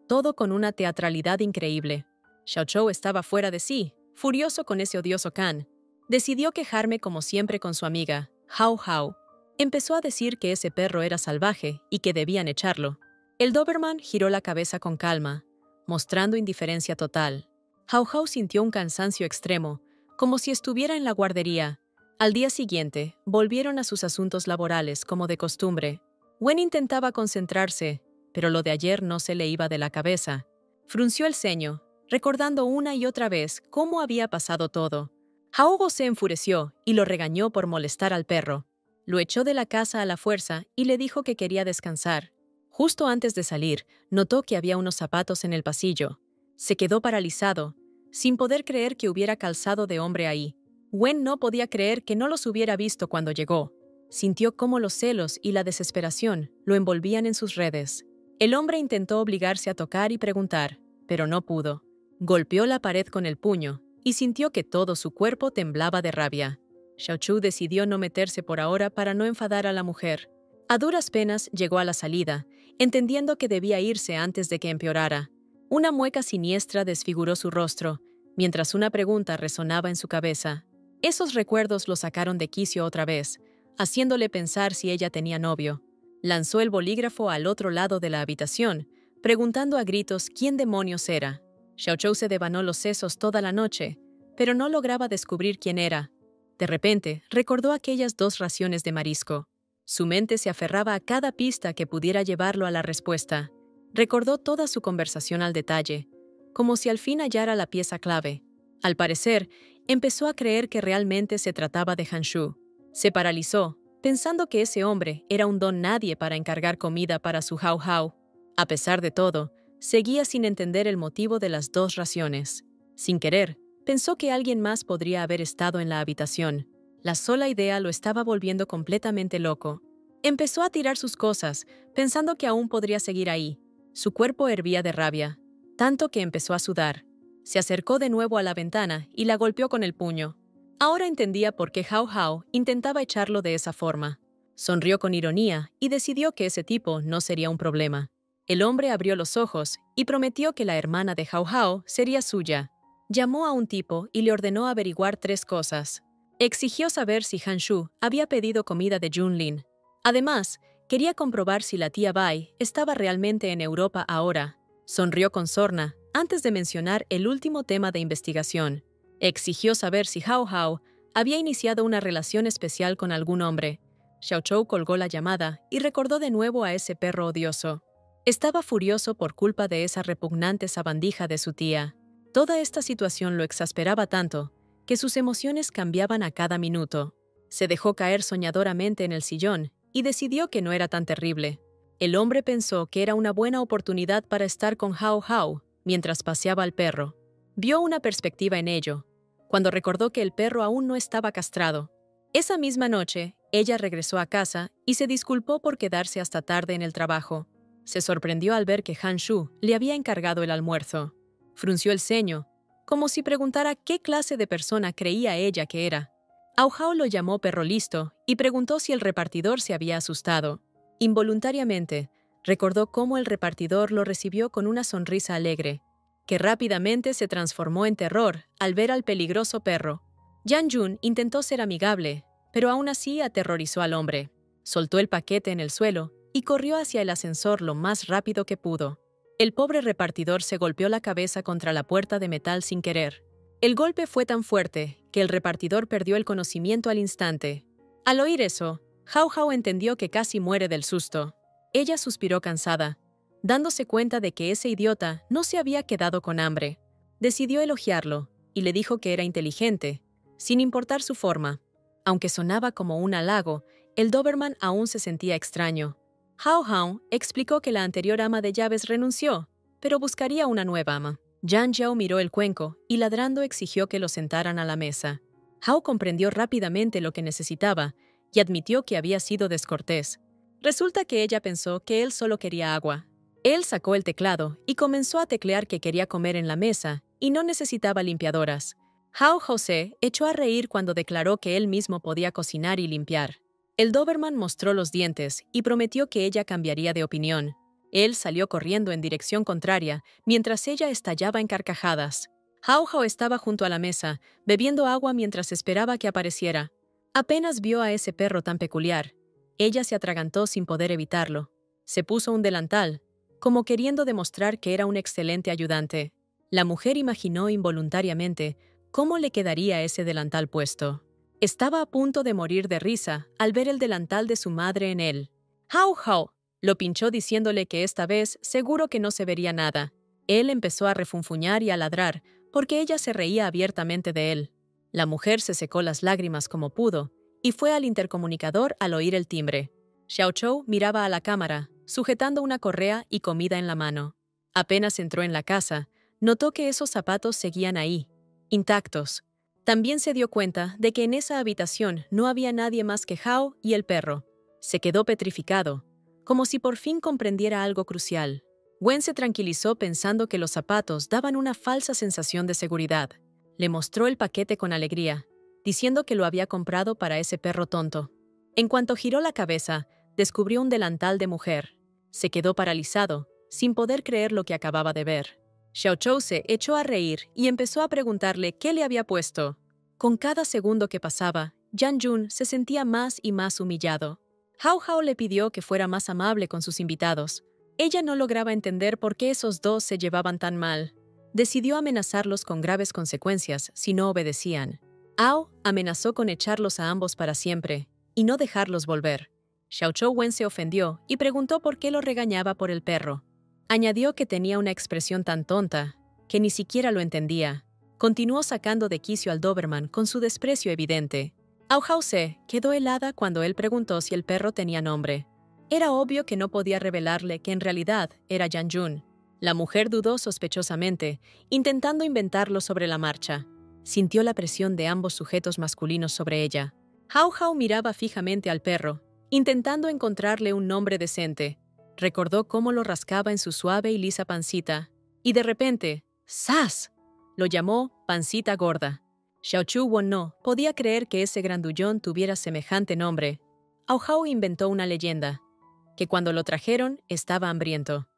Todo con una teatralidad increíble. Xiaochou estaba fuera de sí, furioso con ese odioso can. Decidió quejarme como siempre con su amiga, Hao Hao. Empezó a decir que ese perro era salvaje y que debían echarlo. El Doberman giró la cabeza con calma, mostrando indiferencia total. Hao Hao sintió un cansancio extremo, como si estuviera en la guardería. Al día siguiente, volvieron a sus asuntos laborales como de costumbre. Gwen intentaba concentrarse, pero lo de ayer no se le iba de la cabeza. Frunció el ceño, recordando una y otra vez cómo había pasado todo. Hao se enfureció y lo regañó por molestar al perro. Lo echó de la casa a la fuerza y le dijo que quería descansar. Justo antes de salir, notó que había unos zapatos en el pasillo. Se quedó paralizado, sin poder creer que hubiera calzado de hombre ahí. Gwen no podía creer que no los hubiera visto cuando llegó. Sintió cómo los celos y la desesperación lo envolvían en sus redes. El hombre intentó obligarse a tocar y preguntar, pero no pudo. Golpeó la pared con el puño y sintió que todo su cuerpo temblaba de rabia. Xiaochu decidió no meterse por ahora para no enfadar a la mujer. A duras penas llegó a la salida, entendiendo que debía irse antes de que empeorara. Una mueca siniestra desfiguró su rostro, mientras una pregunta resonaba en su cabeza. Esos recuerdos lo sacaron de quicio otra vez, haciéndole pensar si ella tenía novio. Lanzó el bolígrafo al otro lado de la habitación, preguntando a gritos quién demonios era. Xiaochou se devanó los sesos toda la noche, pero no lograba descubrir quién era. De repente, recordó aquellas 2 raciones de marisco. Su mente se aferraba a cada pista que pudiera llevarlo a la respuesta. Recordó toda su conversación al detalle, como si al fin hallara la pieza clave. Al parecer, empezó a creer que realmente se trataba de Han Shu. Se paralizó, pensando que ese hombre era un don nadie para encargar comida para su Hao Hao. A pesar de todo, seguía sin entender el motivo de las 2 raciones. Sin querer, pensó que alguien más podría haber estado en la habitación. La sola idea lo estaba volviendo completamente loco. Empezó a tirar sus cosas, pensando que aún podría seguir ahí. Su cuerpo hervía de rabia. tanto que empezó a sudar. Se acercó de nuevo a la ventana y la golpeó con el puño. Ahora entendía por qué Hao Hao intentaba echarlo de esa forma. Sonrió con ironía y decidió que ese tipo no sería un problema. El hombre abrió los ojos y prometió que la hermana de Hao Hao sería suya. Llamó a un tipo y le ordenó averiguar 3 cosas. Exigió saber si Han Shu había pedido comida de Junlin. Además, quería comprobar si la tía Bai estaba realmente en Europa ahora. Sonrió con sorna antes de mencionar el último tema de investigación. Exigió saber si Hao Hao había iniciado una relación especial con algún hombre. Xiaochou colgó la llamada y recordó de nuevo a ese perro odioso. Estaba furioso por culpa de esa repugnante sabandija de su tía. Toda esta situación lo exasperaba tanto que sus emociones cambiaban a cada minuto. Se dejó caer soñadoramente en el sillón y decidió que no era tan terrible. El hombre pensó que era una buena oportunidad para estar con Hao Hao mientras paseaba al perro. Vio una perspectiva en ello, cuando recordó que el perro aún no estaba castrado. Esa misma noche, ella regresó a casa y se disculpó por quedarse hasta tarde en el trabajo. Se sorprendió al ver que Han Shu le había encargado el almuerzo. Frunció el ceño, como si preguntara qué clase de persona creía ella que era. Hao Hao lo llamó perro listo y preguntó si el repartidor se había asustado. Involuntariamente, recordó cómo el repartidor lo recibió con una sonrisa alegre, que rápidamente se transformó en terror al ver al peligroso perro. Yan Jun intentó ser amigable, pero aún así aterrorizó al hombre. Soltó el paquete en el suelo y corrió hacia el ascensor lo más rápido que pudo. El pobre repartidor se golpeó la cabeza contra la puerta de metal sin querer. El golpe fue tan fuerte que el repartidor perdió el conocimiento al instante. Al oír eso, Hao Hao entendió que casi muere del susto. Ella suspiró cansada, dándose cuenta de que ese idiota no se había quedado con hambre. Decidió elogiarlo y le dijo que era inteligente, sin importar su forma. Aunque sonaba como un halago, el Doberman aún se sentía extraño. Hao Hao explicó que la anterior ama de llaves renunció, pero buscaría una nueva ama. Yan Jiao miró el cuenco y ladrando exigió que lo sentaran a la mesa. Hao comprendió rápidamente lo que necesitaba y admitió que había sido descortés. Resulta que ella pensó que él solo quería agua. Él sacó el teclado y comenzó a teclear que quería comer en la mesa y no necesitaba limpiadoras. Hao José echó a reír cuando declaró que él mismo podía cocinar y limpiar. El Doberman mostró los dientes y prometió que ella cambiaría de opinión. Él salió corriendo en dirección contraria, mientras ella estallaba en carcajadas. Hao Hao estaba junto a la mesa, bebiendo agua mientras esperaba que apareciera. Apenas vio a ese perro tan peculiar. Ella se atragantó sin poder evitarlo. Se puso un delantal, como queriendo demostrar que era un excelente ayudante. La mujer imaginó involuntariamente cómo le quedaría ese delantal puesto. Estaba a punto de morir de risa al ver el delantal de su madre en él. ¡Hao Hao! Lo pinchó diciéndole que esta vez seguro que no se vería nada. Él empezó a refunfuñar y a ladrar, porque ella se reía abiertamente de él. La mujer se secó las lágrimas como pudo y fue al intercomunicador al oír el timbre. Xiaochou miraba a la cámara, sujetando una correa y comida en la mano. Apenas entró en la casa, notó que esos zapatos seguían ahí, intactos. También se dio cuenta de que en esa habitación no había nadie más que Hao y el perro. Se quedó petrificado, como si por fin comprendiera algo crucial. Wen se tranquilizó pensando que los zapatos daban una falsa sensación de seguridad. Le mostró el paquete con alegría, diciendo que lo había comprado para ese perro tonto. En cuanto giró la cabeza, descubrió un delantal de mujer. Se quedó paralizado, sin poder creer lo que acababa de ver. Xiaochou se echó a reír y empezó a preguntarle qué le había puesto. Con cada segundo que pasaba, Yan Jun se sentía más y más humillado. Hao Hao le pidió que fuera más amable con sus invitados. Ella no lograba entender por qué esos dos se llevaban tan mal. Decidió amenazarlos con graves consecuencias si no obedecían. Hao amenazó con echarlos a ambos para siempre y no dejarlos volver. Xiaochou Wen se ofendió y preguntó por qué lo regañaba por el perro. Añadió que tenía una expresión tan tonta que ni siquiera lo entendía. Continuó sacando de quicio al Doberman con su desprecio evidente. Hao Hao se quedó helada cuando él preguntó si el perro tenía nombre. Era obvio que no podía revelarle que en realidad era Yan Jun. La mujer dudó sospechosamente, intentando inventarlo sobre la marcha. Sintió la presión de ambos sujetos masculinos sobre ella. Hao Hao miraba fijamente al perro, intentando encontrarle un nombre decente. Recordó cómo lo rascaba en su suave y lisa pancita, y de repente, ¡zas!, lo llamó pancita gorda. Xiaochu Wen no podía creer que ese grandullón tuviera semejante nombre. Hao Hao inventó una leyenda, que cuando lo trajeron estaba hambriento.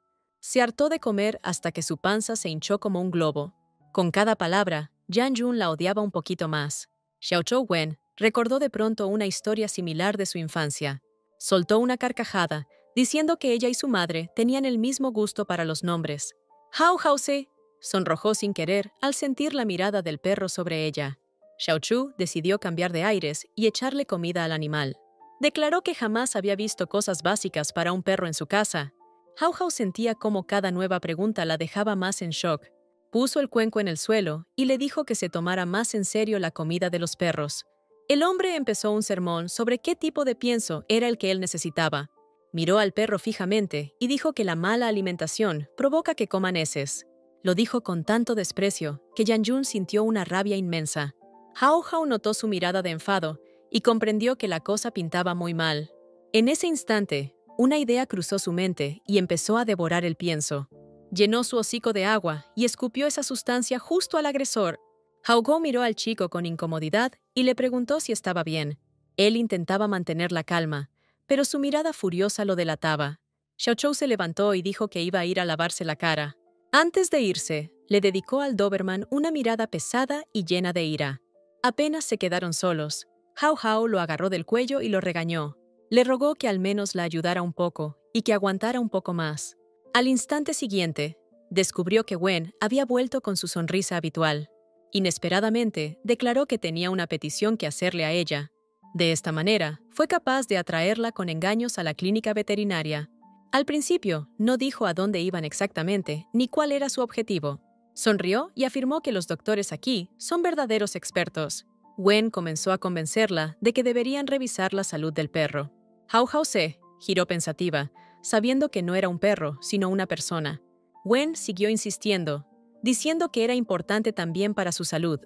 Se hartó de comer hasta que su panza se hinchó como un globo. Con cada palabra, Yang Jun la odiaba un poquito más. Xiaochu Wen recordó de pronto una historia similar de su infancia. Soltó una carcajada, diciendo que ella y su madre tenían el mismo gusto para los nombres. Hao Hao se sonrojó sin querer al sentir la mirada del perro sobre ella. Xiaochu decidió cambiar de aires y echarle comida al animal. Declaró que jamás había visto cosas básicas para un perro en su casa. Hao Hao sentía cómo cada nueva pregunta la dejaba más en shock. Puso el cuenco en el suelo y le dijo que se tomara más en serio la comida de los perros. El hombre empezó un sermón sobre qué tipo de pienso era el que él necesitaba. Miró al perro fijamente y dijo que la mala alimentación provoca que coman heces. Lo dijo con tanto desprecio que Yang Jun sintió una rabia inmensa. Hao Hao notó su mirada de enfado y comprendió que la cosa pintaba muy mal. En ese instante, una idea cruzó su mente y empezó a devorar el pienso. Llenó su hocico de agua y escupió esa sustancia justo al agresor. Hao Hao miró al chico con incomodidad y le preguntó si estaba bien. Él intentaba mantener la calma, pero su mirada furiosa lo delataba. Xiaochu se levantó y dijo que iba a ir a lavarse la cara. Antes de irse, le dedicó al Doberman una mirada pesada y llena de ira. Apenas se quedaron solos. Hao Hao lo agarró del cuello y lo regañó. Le rogó que al menos la ayudara un poco y que aguantara un poco más. Al instante siguiente, descubrió que Wen había vuelto con su sonrisa habitual. Inesperadamente, declaró que tenía una petición que hacerle a ella. De esta manera, fue capaz de atraerla con engaños a la clínica veterinaria. Al principio, no dijo a dónde iban exactamente ni cuál era su objetivo. Sonrió y afirmó que los doctores aquí son verdaderos expertos. Wen comenzó a convencerla de que deberían revisar la salud del perro. Hao Hao se giró pensativa, sabiendo que no era un perro, sino una persona. Wen siguió insistiendo, diciendo que era importante también para su salud.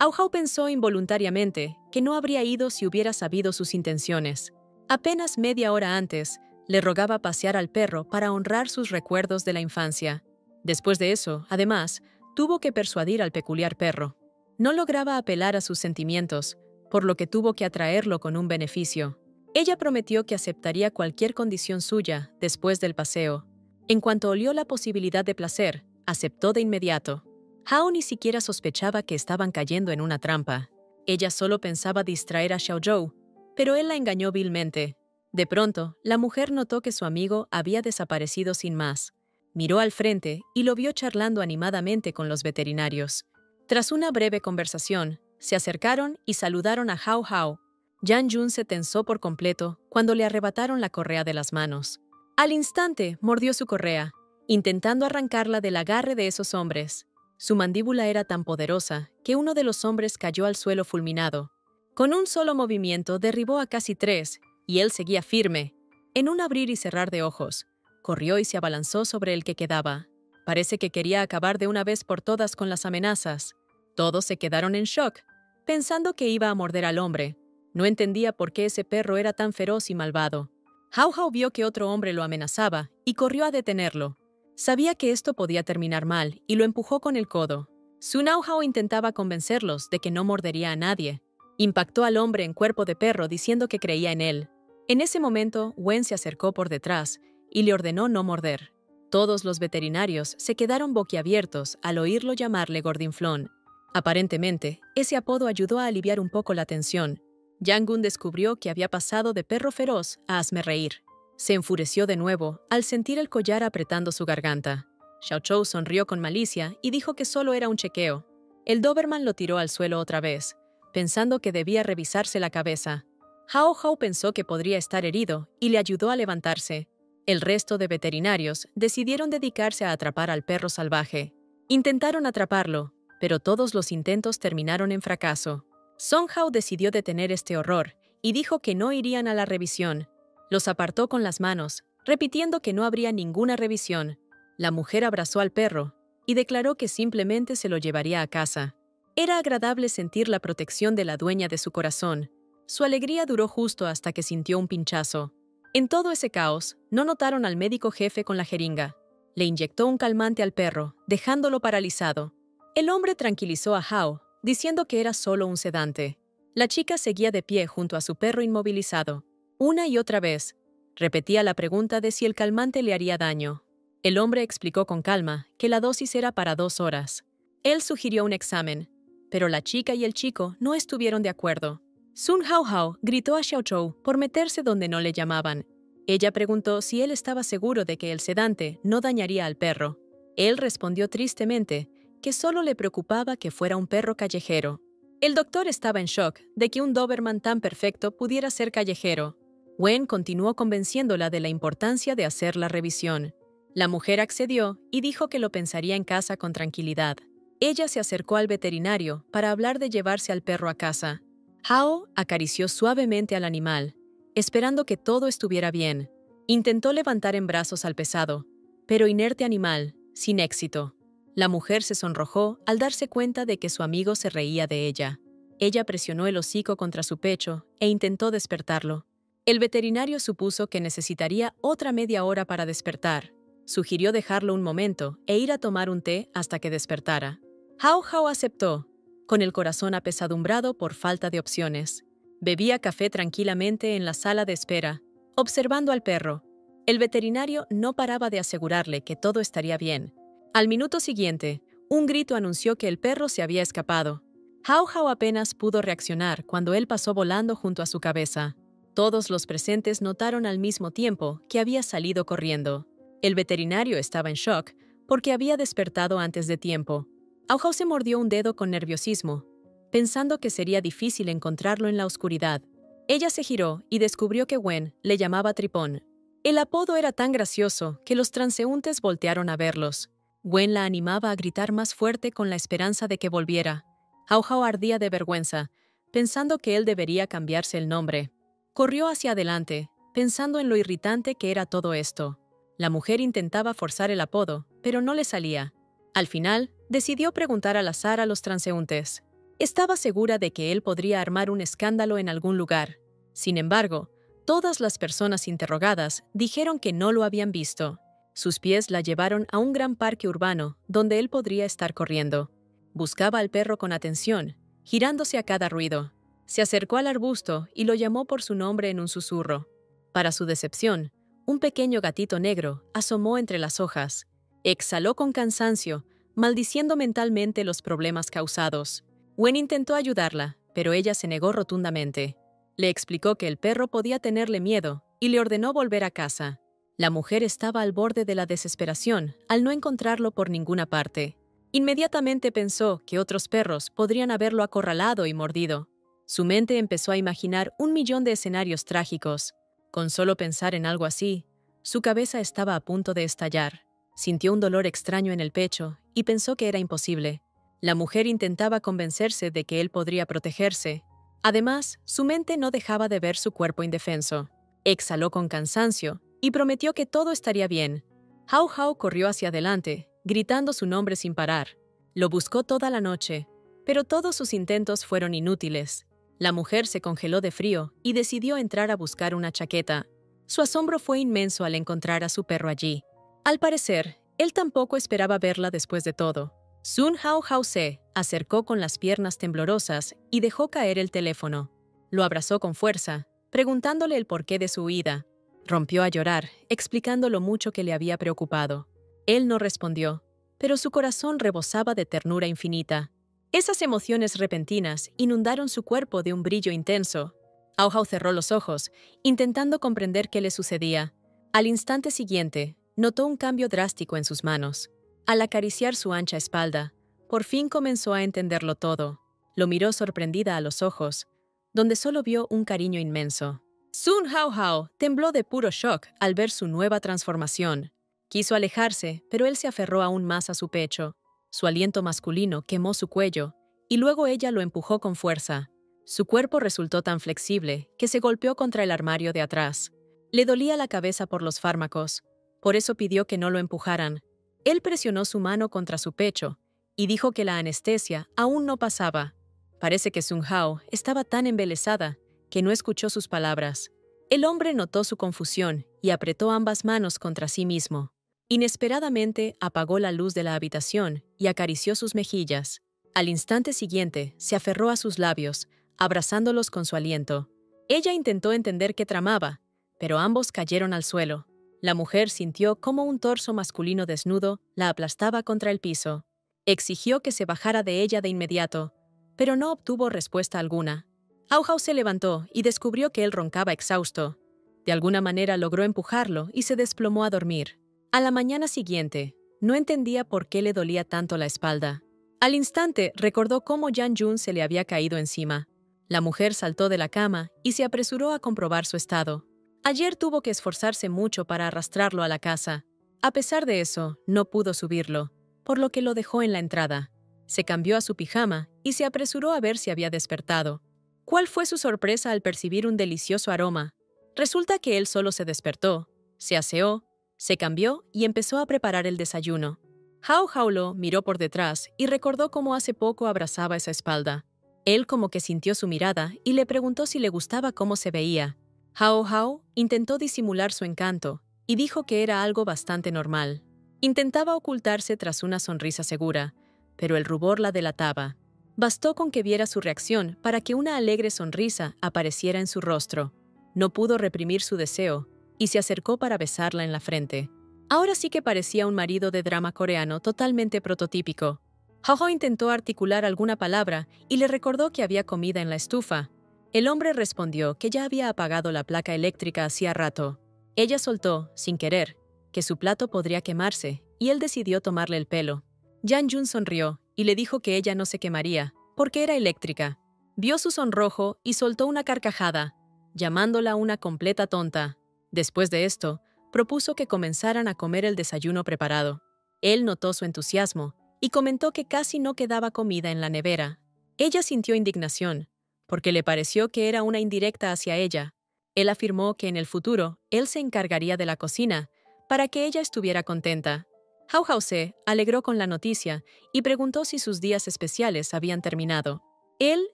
Hao Hao pensó involuntariamente que no habría ido si hubiera sabido sus intenciones. Apenas media hora antes, le rogaba pasear al perro para honrar sus recuerdos de la infancia. Después de eso, además, tuvo que persuadir al peculiar perro. No lograba apelar a sus sentimientos, por lo que tuvo que atraerlo con un beneficio. Ella prometió que aceptaría cualquier condición suya después del paseo. En cuanto olió la posibilidad de placer, aceptó de inmediato. Hao ni siquiera sospechaba que estaban cayendo en una trampa. Ella solo pensaba distraer a Xiaozhou, pero él la engañó vilmente. De pronto, la mujer notó que su amigo había desaparecido sin más. Miró al frente y lo vio charlando animadamente con los veterinarios. Tras una breve conversación, se acercaron y saludaron a Hao Hao. Yang Jun se tensó por completo cuando le arrebataron la correa de las manos. Al instante, mordió su correa, intentando arrancarla del agarre de esos hombres. Su mandíbula era tan poderosa que uno de los hombres cayó al suelo fulminado. Con un solo movimiento derribó a casi 3, y él seguía firme. En un abrir y cerrar de ojos, corrió y se abalanzó sobre el que quedaba. Parece que quería acabar de una vez por todas con las amenazas. Todos se quedaron en shock, pensando que iba a morder al hombre. No entendía por qué ese perro era tan feroz y malvado. Hao Hao vio que otro hombre lo amenazaba y corrió a detenerlo. Sabía que esto podía terminar mal y lo empujó con el codo. Sun Hao intentaba convencerlos de que no mordería a nadie. Impactó al hombre en cuerpo de perro diciendo que creía en él. En ese momento, Wen se acercó por detrás y le ordenó no morder. Todos los veterinarios se quedaron boquiabiertos al oírlo llamarle gordinflón. Aparentemente, ese apodo ayudó a aliviar un poco la tensión. Yang Jun descubrió que había pasado de perro feroz a hazmerreír. Se enfureció de nuevo al sentir el collar apretando su garganta. Xiaochu sonrió con malicia y dijo que solo era un chequeo. El Doberman lo tiró al suelo otra vez, pensando que debía revisarse la cabeza. Hao Hao pensó que podría estar herido y le ayudó a levantarse. El resto de veterinarios decidieron dedicarse a atrapar al perro salvaje. Intentaron atraparlo, pero todos los intentos terminaron en fracaso. Song Hao decidió detener este horror y dijo que no irían a la revisión. Los apartó con las manos, repitiendo que no habría ninguna revisión. La mujer abrazó al perro y declaró que simplemente se lo llevaría a casa. Era agradable sentir la protección de la dueña de su corazón. Su alegría duró justo hasta que sintió un pinchazo. En todo ese caos, no notaron al médico jefe con la jeringa. Le inyectó un calmante al perro, dejándolo paralizado. El hombre tranquilizó a Hao, diciendo que era solo un sedante. La chica seguía de pie junto a su perro inmovilizado. Una y otra vez, repetía la pregunta de si el calmante le haría daño. El hombre explicó con calma que la dosis era para 2 horas. Él sugirió un examen, pero la chica y el chico no estuvieron de acuerdo. Sun Hao Hao gritó a Xiao Chou por meterse donde no le llamaban. Ella preguntó si él estaba seguro de que el sedante no dañaría al perro. Él respondió tristemente que solo le preocupaba que fuera un perro callejero. El doctor estaba en shock de que un Doberman tan perfecto pudiera ser callejero. Wen continuó convenciéndola de la importancia de hacer la revisión. La mujer accedió y dijo que lo pensaría en casa con tranquilidad. Ella se acercó al veterinario para hablar de llevarse al perro a casa. Hao acarició suavemente al animal, esperando que todo estuviera bien. Intentó levantar en brazos al pesado, pero inerte animal, sin éxito. La mujer se sonrojó al darse cuenta de que su amigo se reía de ella. Ella presionó el hocico contra su pecho e intentó despertarlo. El veterinario supuso que necesitaría otra media hora para despertar. Sugirió dejarlo un momento e ir a tomar un té hasta que despertara. Hao Hao aceptó, con el corazón apesadumbrado por falta de opciones. Bebía café tranquilamente en la sala de espera, observando al perro. El veterinario no paraba de asegurarle que todo estaría bien. Al minuto siguiente, un grito anunció que el perro se había escapado. Hao Hao apenas pudo reaccionar cuando él pasó volando junto a su cabeza. Todos los presentes notaron al mismo tiempo que había salido corriendo. El veterinario estaba en shock porque había despertado antes de tiempo. Hao Hao se mordió un dedo con nerviosismo, pensando que sería difícil encontrarlo en la oscuridad. Ella se giró y descubrió que Wen le llamaba Tripón. El apodo era tan gracioso que los transeúntes voltearon a verlos. Wen la animaba a gritar más fuerte con la esperanza de que volviera. Hao Hao ardía de vergüenza, pensando que él debería cambiarse el nombre. Corrió hacia adelante, pensando en lo irritante que era todo esto. La mujer intentaba forzar el apodo, pero no le salía. Al final, decidió preguntar al azar a los transeúntes. Estaba segura de que él podría armar un escándalo en algún lugar. Sin embargo, todas las personas interrogadas dijeron que no lo habían visto. Sus pies la llevaron a un gran parque urbano donde él podría estar corriendo. Buscaba al perro con atención, girándose a cada ruido. Se acercó al arbusto y lo llamó por su nombre en un susurro. Para su decepción, un pequeño gatito negro asomó entre las hojas. Exhaló con cansancio, maldiciendo mentalmente los problemas causados. Wen intentó ayudarla, pero ella se negó rotundamente. Le explicó que el perro podía tenerle miedo y le ordenó volver a casa. La mujer estaba al borde de la desesperación al no encontrarlo por ninguna parte. Inmediatamente pensó que otros perros podrían haberlo acorralado y mordido. Su mente empezó a imaginar 1.000.000 de escenarios trágicos. Con solo pensar en algo así, su cabeza estaba a punto de estallar. Sintió un dolor extraño en el pecho y pensó que era imposible. La mujer intentaba convencerse de que él podría protegerse. Además, su mente no dejaba de ver su cuerpo indefenso. Exhaló con cansancio y prometió que todo estaría bien. Hao Hao corrió hacia adelante, gritando su nombre sin parar. Lo buscó toda la noche, pero todos sus intentos fueron inútiles. La mujer se congeló de frío y decidió entrar a buscar una chaqueta. Su asombro fue inmenso al encontrar a su perro allí. Al parecer, él tampoco esperaba verla después de todo. Sun Hao Hao se acercó con las piernas temblorosas y dejó caer el teléfono. Lo abrazó con fuerza, preguntándole el porqué de su huida. Rompió a llorar, explicando lo mucho que le había preocupado. Él no respondió, pero su corazón rebosaba de ternura infinita. Esas emociones repentinas inundaron su cuerpo de un brillo intenso. Hao Hao cerró los ojos, intentando comprender qué le sucedía. Al instante siguiente, notó un cambio drástico en sus manos. Al acariciar su ancha espalda, por fin comenzó a entenderlo todo. Lo miró sorprendida a los ojos, donde solo vio un cariño inmenso. Sun Hao Hao tembló de puro shock al ver su nueva transformación. Quiso alejarse, pero él se aferró aún más a su pecho. Su aliento masculino quemó su cuello, y luego ella lo empujó con fuerza. Su cuerpo resultó tan flexible que se golpeó contra el armario de atrás. Le dolía la cabeza por los fármacos, por eso pidió que no lo empujaran. Él presionó su mano contra su pecho y dijo que la anestesia aún no pasaba. Parece que Sun Hao estaba tan embelesada que no escuchó sus palabras. El hombre notó su confusión y apretó ambas manos contra sí mismo. Inesperadamente apagó la luz de la habitación y acarició sus mejillas. Al instante siguiente, se aferró a sus labios, abrazándolos con su aliento. Ella intentó entender qué tramaba, pero ambos cayeron al suelo. La mujer sintió cómo un torso masculino desnudo la aplastaba contra el piso. Exigió que se bajara de ella de inmediato, pero no obtuvo respuesta alguna. Hao Hao se levantó y descubrió que él roncaba exhausto. De alguna manera logró empujarlo y se desplomó a dormir. A la mañana siguiente, no entendía por qué le dolía tanto la espalda. Al instante recordó cómo Yang Jun se le había caído encima. La mujer saltó de la cama y se apresuró a comprobar su estado. Ayer tuvo que esforzarse mucho para arrastrarlo a la casa. A pesar de eso, no pudo subirlo, por lo que lo dejó en la entrada. Se cambió a su pijama y se apresuró a ver si había despertado. ¿Cuál fue su sorpresa al percibir un delicioso aroma? Resulta que él solo se despertó, se aseó, se cambió y empezó a preparar el desayuno. Hao Hao lo miró por detrás y recordó cómo hace poco abrazaba esa espalda. Él como que sintió su mirada y le preguntó si le gustaba cómo se veía. Hao Hao intentó disimular su encanto y dijo que era algo bastante normal. Intentaba ocultarse tras una sonrisa segura, pero el rubor la delataba. Bastó con que viera su reacción para que una alegre sonrisa apareciera en su rostro. No pudo reprimir su deseo y se acercó para besarla en la frente. Ahora sí que parecía un marido de drama coreano totalmente prototípico. Hao Hao intentó articular alguna palabra y le recordó que había comida en la estufa. El hombre respondió que ya había apagado la placa eléctrica hacía rato. Ella soltó, sin querer, que su plato podría quemarse, y él decidió tomarle el pelo. Yang Jun sonrió y le dijo que ella no se quemaría, porque era eléctrica. Vio su sonrojo y soltó una carcajada, llamándola una completa tonta. Después de esto, propuso que comenzaran a comer el desayuno preparado. Él notó su entusiasmo y comentó que casi no quedaba comida en la nevera. Ella sintió indignación, porque le pareció que era una indirecta hacia ella. Él afirmó que en el futuro él se encargaría de la cocina para que ella estuviera contenta. Hao Hao se alegró con la noticia y preguntó si sus días especiales habían terminado. Él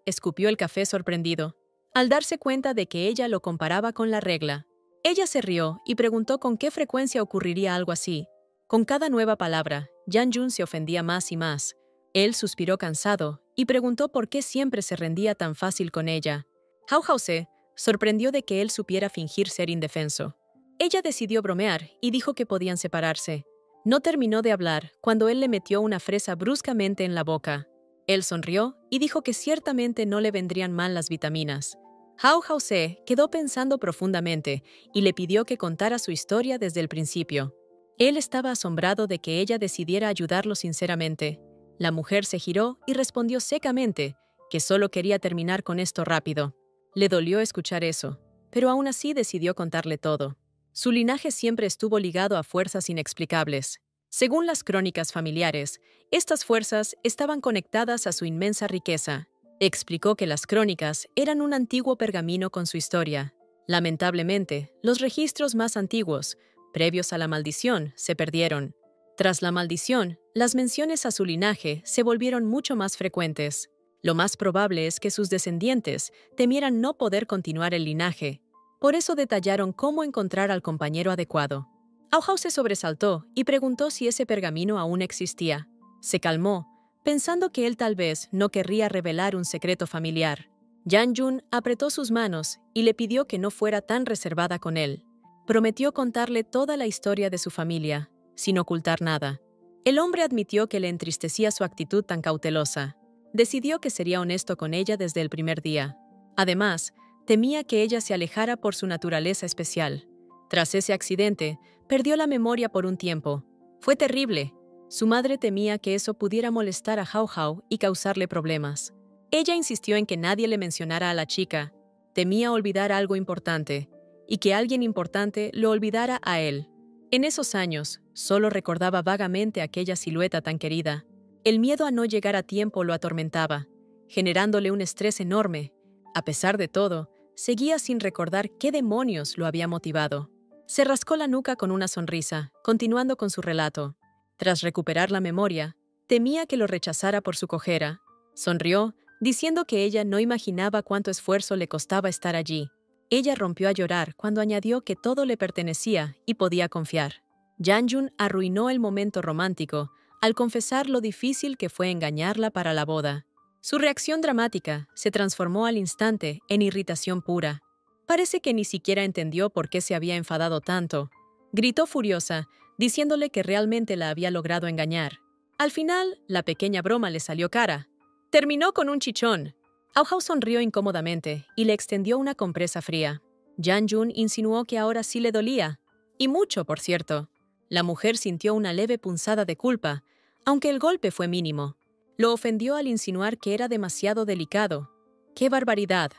escupió el café sorprendido, al darse cuenta de que ella lo comparaba con la regla. Ella se rió y preguntó con qué frecuencia ocurriría algo así. Con cada nueva palabra, Yang Jun se ofendía más y más. Él suspiró cansado y preguntó por qué siempre se rendía tan fácil con ella. Hao Hao se sorprendió de que él supiera fingir ser indefenso. Ella decidió bromear y dijo que podían separarse. No terminó de hablar cuando él le metió una fresa bruscamente en la boca. Él sonrió y dijo que ciertamente no le vendrían mal las vitaminas. Hao Hao se quedó pensando profundamente y le pidió que contara su historia desde el principio. Él estaba asombrado de que ella decidiera ayudarlo sinceramente. La mujer se giró y respondió secamente que solo quería terminar con esto rápido. Le dolió escuchar eso, pero aún así decidió contarle todo. Su linaje siempre estuvo ligado a fuerzas inexplicables. Según las crónicas familiares, estas fuerzas estaban conectadas a su inmensa riqueza. Explicó que las crónicas eran un antiguo pergamino con su historia. Lamentablemente, los registros más antiguos, previos a la maldición, se perdieron. Tras la maldición, las menciones a su linaje se volvieron mucho más frecuentes. Lo más probable es que sus descendientes temieran no poder continuar el linaje. Por eso detallaron cómo encontrar al compañero adecuado. Hao Hao se sobresaltó y preguntó si ese pergamino aún existía. Se calmó, pensando que él tal vez no querría revelar un secreto familiar. Yang Jun apretó sus manos y le pidió que no fuera tan reservada con él. Prometió contarle toda la historia de su familia, sin ocultar nada. El hombre admitió que le entristecía su actitud tan cautelosa. Decidió que sería honesto con ella desde el primer día. Además, temía que ella se alejara por su naturaleza especial. Tras ese accidente, perdió la memoria por un tiempo. Fue terrible. Su madre temía que eso pudiera molestar a Hao Hao y causarle problemas. Ella insistió en que nadie le mencionara a la chica. Temía olvidar algo importante, y que alguien importante lo olvidara a él. En esos años, solo recordaba vagamente aquella silueta tan querida. El miedo a no llegar a tiempo lo atormentaba, generándole un estrés enorme. A pesar de todo, seguía sin recordar qué demonios lo había motivado. Se rascó la nuca con una sonrisa, continuando con su relato. Tras recuperar la memoria, temía que lo rechazara por su cojera. Sonrió, diciendo que ella no imaginaba cuánto esfuerzo le costaba estar allí. Ella rompió a llorar cuando añadió que todo le pertenecía y podía confiar. Janjun arruinó el momento romántico al confesar lo difícil que fue engañarla para la boda. Su reacción dramática se transformó al instante en irritación pura. Parece que ni siquiera entendió por qué se había enfadado tanto. Gritó furiosa, diciéndole que realmente la había logrado engañar. Al final, la pequeña broma le salió cara. Terminó con un chichón. Hao Hao sonrió incómodamente y le extendió una compresa fría. Janjun insinuó que ahora sí le dolía. Y mucho, por cierto. La mujer sintió una leve punzada de culpa, aunque el golpe fue mínimo. Lo ofendió al insinuar que era demasiado delicado. ¡Qué barbaridad!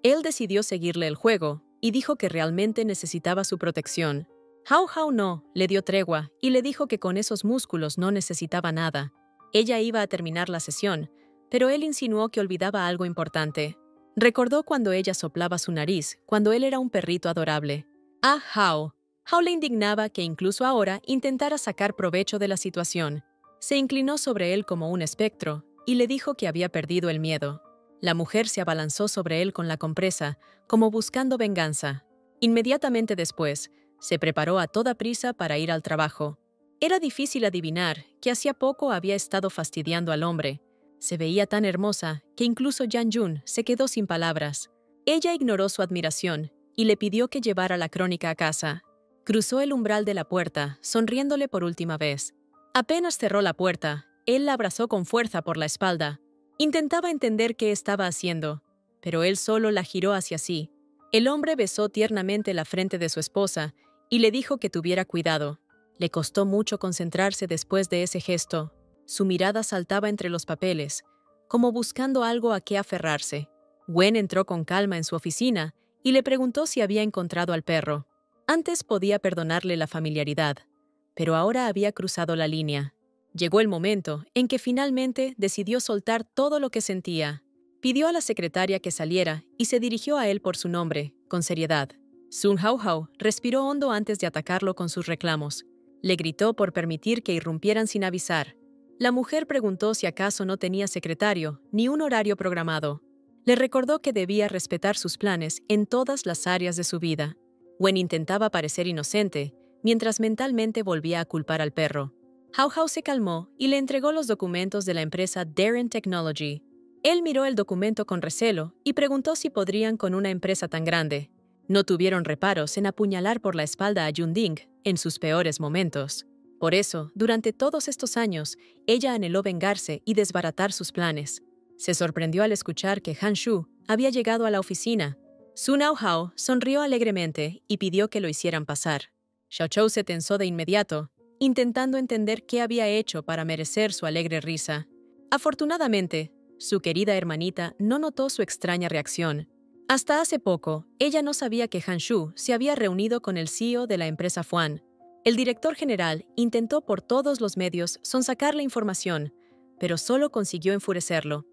Él decidió seguirle el juego y dijo que realmente necesitaba su protección. Hao Hao no, le dio tregua y le dijo que con esos músculos no necesitaba nada. Ella iba a terminar la sesión, pero él insinuó que olvidaba algo importante. Recordó cuando ella soplaba su nariz, cuando él era un perrito adorable. A Hao. Hao le indignaba que incluso ahora intentara sacar provecho de la situación. Se inclinó sobre él como un espectro y le dijo que había perdido el miedo. La mujer se abalanzó sobre él con la compresa, como buscando venganza. Inmediatamente después, se preparó a toda prisa para ir al trabajo. Era difícil adivinar que hacía poco había estado fastidiando al hombre. Se veía tan hermosa que incluso Janjun se quedó sin palabras. Ella ignoró su admiración y le pidió que llevara la crónica a casa. Cruzó el umbral de la puerta, sonriéndole por última vez. Apenas cerró la puerta, él la abrazó con fuerza por la espalda. Intentaba entender qué estaba haciendo, pero él solo la giró hacia sí. El hombre besó tiernamente la frente de su esposa y le dijo que tuviera cuidado. Le costó mucho concentrarse después de ese gesto. Su mirada saltaba entre los papeles, como buscando algo a qué aferrarse. Gwen entró con calma en su oficina y le preguntó si había encontrado al perro. Antes podía perdonarle la familiaridad, pero ahora había cruzado la línea. Llegó el momento en que finalmente decidió soltar todo lo que sentía. Pidió a la secretaria que saliera y se dirigió a él por su nombre, con seriedad. Sun Hao Hao respiró hondo antes de atacarlo con sus reclamos. Le gritó por permitir que irrumpieran sin avisar. La mujer preguntó si acaso no tenía secretario ni un horario programado. Le recordó que debía respetar sus planes en todas las áreas de su vida. Wen intentaba parecer inocente, mientras mentalmente volvía a culpar al perro. Hao Hao se calmó y le entregó los documentos de la empresa Darren Technology. Él miró el documento con recelo y preguntó si podrían con una empresa tan grande. No tuvieron reparos en apuñalar por la espalda a Yunding en sus peores momentos. Por eso, durante todos estos años, ella anheló vengarse y desbaratar sus planes. Se sorprendió al escuchar que Han Shu había llegado a la oficina. Sun Hao Hao sonrió alegremente y pidió que lo hicieran pasar. Xiao Chou se tensó de inmediato, intentando entender qué había hecho para merecer su alegre risa. Afortunadamente, su querida hermanita no notó su extraña reacción. Hasta hace poco, ella no sabía que Han Shu se había reunido con el CEO de la empresa Fuan. El director general intentó por todos los medios sonsacar la información, pero solo consiguió enfurecerlo.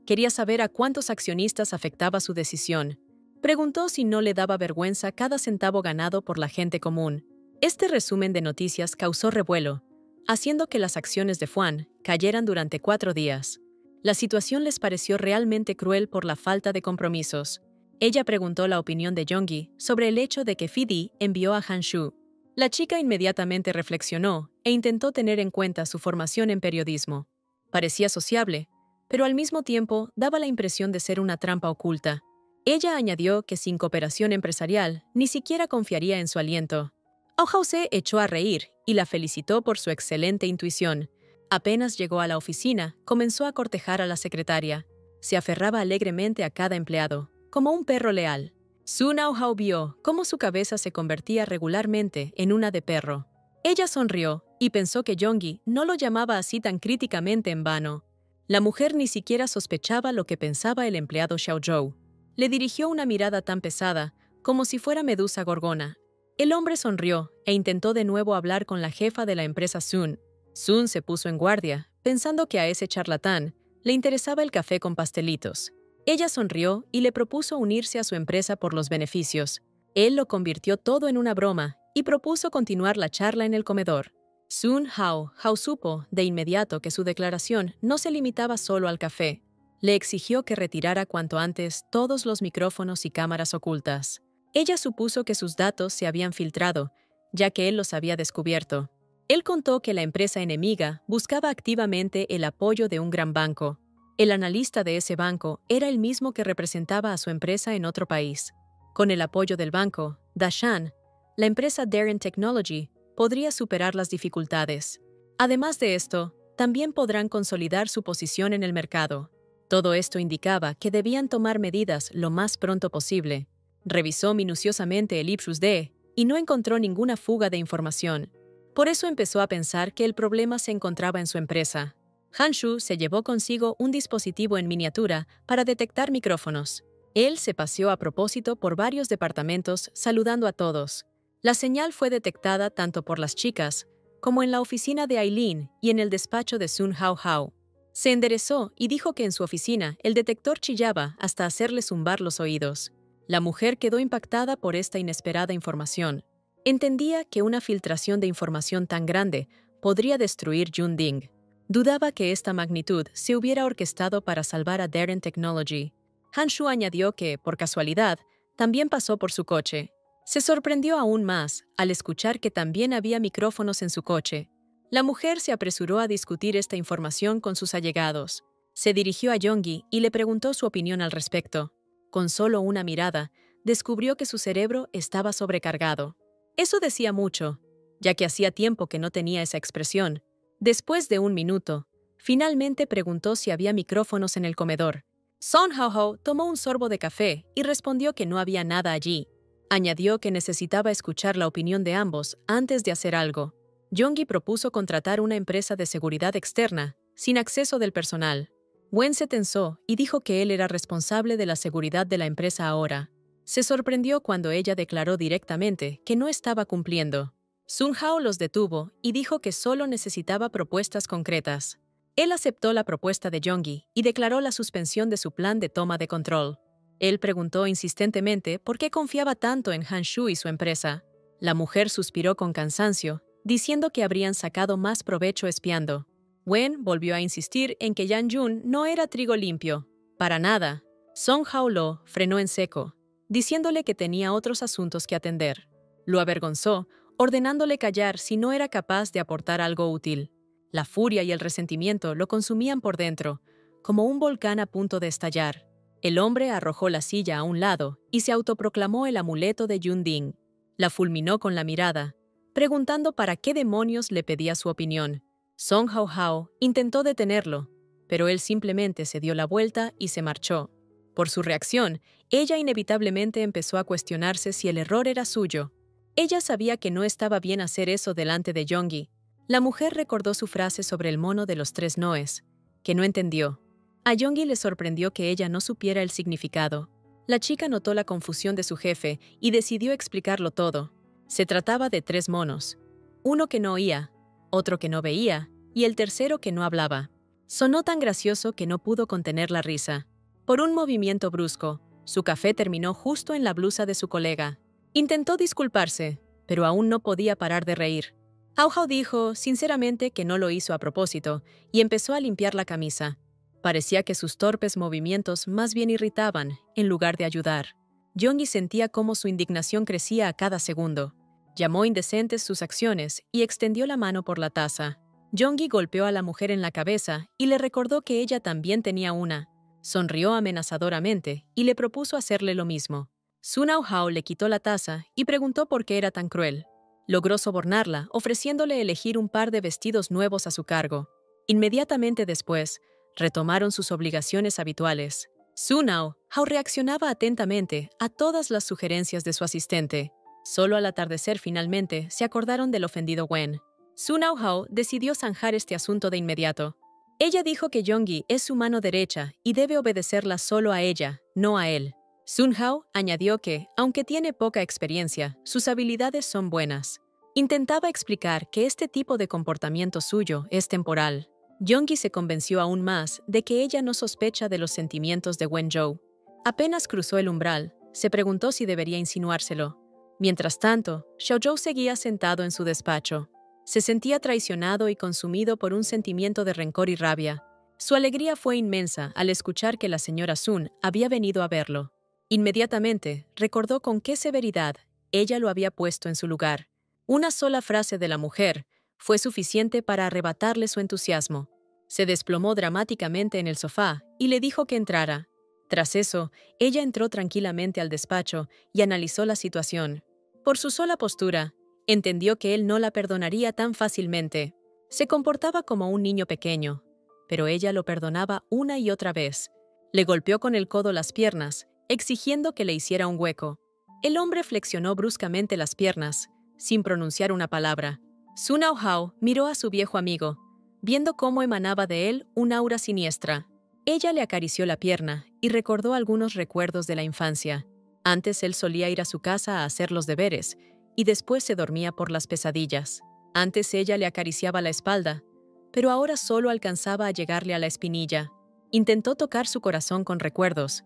Quería saber a cuántos accionistas afectaba su decisión. Preguntó si no le daba vergüenza cada centavo ganado por la gente común. Este resumen de noticias causó revuelo, haciendo que las acciones de Fuan cayeran durante 4 días. La situación les pareció realmente cruel por la falta de compromisos. Ella preguntó la opinión de Yonggi sobre el hecho de que Fidi envió a Han Shu. La chica inmediatamente reflexionó e intentó tener en cuenta su formación en periodismo. Parecía sociable, pero al mismo tiempo daba la impresión de ser una trampa oculta. Ella añadió que sin cooperación empresarial ni siquiera confiaría en su aliento. Hao Hao se echó a reír y la felicitó por su excelente intuición. Apenas llegó a la oficina, comenzó a cortejar a la secretaria. Se aferraba alegremente a cada empleado, como un perro leal. Sun Hao Hao vio cómo su cabeza se convertía regularmente en una de perro. Ella sonrió y pensó que Yonggi no lo llamaba así tan críticamente en vano. La mujer ni siquiera sospechaba lo que pensaba el empleado Xiao Zhou. Le dirigió una mirada tan pesada, como si fuera Medusa Gorgona. El hombre sonrió e intentó de nuevo hablar con la jefa de la empresa Sun. Sun se puso en guardia, pensando que a ese charlatán le interesaba el café con pastelitos. Ella sonrió y le propuso unirse a su empresa por los beneficios. Él lo convirtió todo en una broma y propuso continuar la charla en el comedor. Sun Hao Hao supo de inmediato que su declaración no se limitaba solo al café. Le exigió que retirara cuanto antes todos los micrófonos y cámaras ocultas. Ella supuso que sus datos se habían filtrado, ya que él los había descubierto. Él contó que la empresa enemiga buscaba activamente el apoyo de un gran banco. El analista de ese banco era el mismo que representaba a su empresa en otro país. Con el apoyo del banco, Dashan, la empresa Darren Technology podría superar las dificultades. Además de esto, también podrán consolidar su posición en el mercado. Todo esto indicaba que debían tomar medidas lo más pronto posible. Revisó minuciosamente el Ipsos D y no encontró ninguna fuga de información. Por eso empezó a pensar que el problema se encontraba en su empresa. Hanshu se llevó consigo un dispositivo en miniatura para detectar micrófonos. Él se paseó a propósito por varios departamentos saludando a todos. La señal fue detectada tanto por las chicas como en la oficina de Aileen y en el despacho de Sun Hao Hao. Se enderezó y dijo que en su oficina el detector chillaba hasta hacerle zumbar los oídos. La mujer quedó impactada por esta inesperada información. Entendía que una filtración de información tan grande podría destruir Yunding. Dudaba que esta magnitud se hubiera orquestado para salvar a Darren Technology. Hanshu añadió que, por casualidad, también pasó por su coche. Se sorprendió aún más al escuchar que también había micrófonos en su coche. La mujer se apresuró a discutir esta información con sus allegados. Se dirigió a Yonggi y le preguntó su opinión al respecto. Con solo una mirada, descubrió que su cerebro estaba sobrecargado. Eso decía mucho, ya que hacía tiempo que no tenía esa expresión. Después de un minuto, finalmente preguntó si había micrófonos en el comedor. Sun Hao Hao tomó un sorbo de café y respondió que no había nada allí. Añadió que necesitaba escuchar la opinión de ambos antes de hacer algo. Yonggi propuso contratar una empresa de seguridad externa, sin acceso del personal. Wen se tensó y dijo que él era responsable de la seguridad de la empresa ahora. Se sorprendió cuando ella declaró directamente que no estaba cumpliendo. Sun Hao los detuvo y dijo que solo necesitaba propuestas concretas. Él aceptó la propuesta de Yonggi y declaró la suspensión de su plan de toma de control. Él preguntó insistentemente por qué confiaba tanto en Hanshu y su empresa. La mujer suspiró con cansancio, diciendo que habrían sacado más provecho espiando. Wen volvió a insistir en que Yan Jun no era trigo limpio. Para nada. Song Hao Lo frenó en seco, diciéndole que tenía otros asuntos que atender. Lo avergonzó, ordenándole callar si no era capaz de aportar algo útil. La furia y el resentimiento lo consumían por dentro, como un volcán a punto de estallar. El hombre arrojó la silla a un lado y se autoproclamó el amuleto de Yunding. La fulminó con la mirada, preguntando para qué demonios le pedía su opinión. Song Hao Hao intentó detenerlo, pero él simplemente se dio la vuelta y se marchó. Por su reacción, ella inevitablemente empezó a cuestionarse si el error era suyo. Ella sabía que no estaba bien hacer eso delante de Yonggi. La mujer recordó su frase sobre el mono de los 3 noes, que no entendió. A Yonggi le sorprendió que ella no supiera el significado. La chica notó la confusión de su jefe y decidió explicarlo todo. Se trataba de 3 monos. Uno que no oía, otro que no veía y el tercero que no hablaba. Sonó tan gracioso que no pudo contener la risa. Por un movimiento brusco, su café terminó justo en la blusa de su colega. Intentó disculparse, pero aún no podía parar de reír. Hao Hao dijo, sinceramente, que no lo hizo a propósito y empezó a limpiar la camisa. Parecía que sus torpes movimientos más bien irritaban, en lugar de ayudar. Yonggi sentía cómo su indignación crecía a cada segundo. Llamó indecentes sus acciones y extendió la mano por la taza. Yonggi golpeó a la mujer en la cabeza y le recordó que ella también tenía una. Sonrió amenazadoramente y le propuso hacerle lo mismo. Sun Hao Hao le quitó la taza y preguntó por qué era tan cruel. Logró sobornarla, ofreciéndole elegir un par de vestidos nuevos a su cargo. Inmediatamente después, retomaron sus obligaciones habituales. Sun Hao Hao reaccionaba atentamente a todas las sugerencias de su asistente. Solo al atardecer finalmente se acordaron del ofendido Wen. Sun Hao Hao decidió zanjar este asunto de inmediato. Ella dijo que Yonggi es su mano derecha y debe obedecerla solo a ella, no a él. Sun Hao añadió que, aunque tiene poca experiencia, sus habilidades son buenas. Intentaba explicar que este tipo de comportamiento suyo es temporal. Yonggi se convenció aún más de que ella no sospecha de los sentimientos de Wenzhou. Apenas cruzó el umbral, se preguntó si debería insinuárselo. Mientras tanto, Xiaozhou seguía sentado en su despacho. Se sentía traicionado y consumido por un sentimiento de rencor y rabia. Su alegría fue inmensa al escuchar que la señora Sun había venido a verlo. Inmediatamente recordó con qué severidad ella lo había puesto en su lugar. Una sola frase de la mujer fue suficiente para arrebatarle su entusiasmo. Se desplomó dramáticamente en el sofá y le dijo que entrara. Tras eso, ella entró tranquilamente al despacho y analizó la situación. Por su sola postura, entendió que él no la perdonaría tan fácilmente. Se comportaba como un niño pequeño, pero ella lo perdonaba una y otra vez. Le golpeó con el codo las piernas, exigiendo que le hiciera un hueco. El hombre flexionó bruscamente las piernas, sin pronunciar una palabra. Sun Hao miró a su viejo amigo, viendo cómo emanaba de él un aura siniestra. Ella le acarició la pierna y recordó algunos recuerdos de la infancia. Antes él solía ir a su casa a hacer los deberes y después se dormía por las pesadillas. Antes ella le acariciaba la espalda, pero ahora solo alcanzaba a llegarle a la espinilla. Intentó tocar su corazón con recuerdos,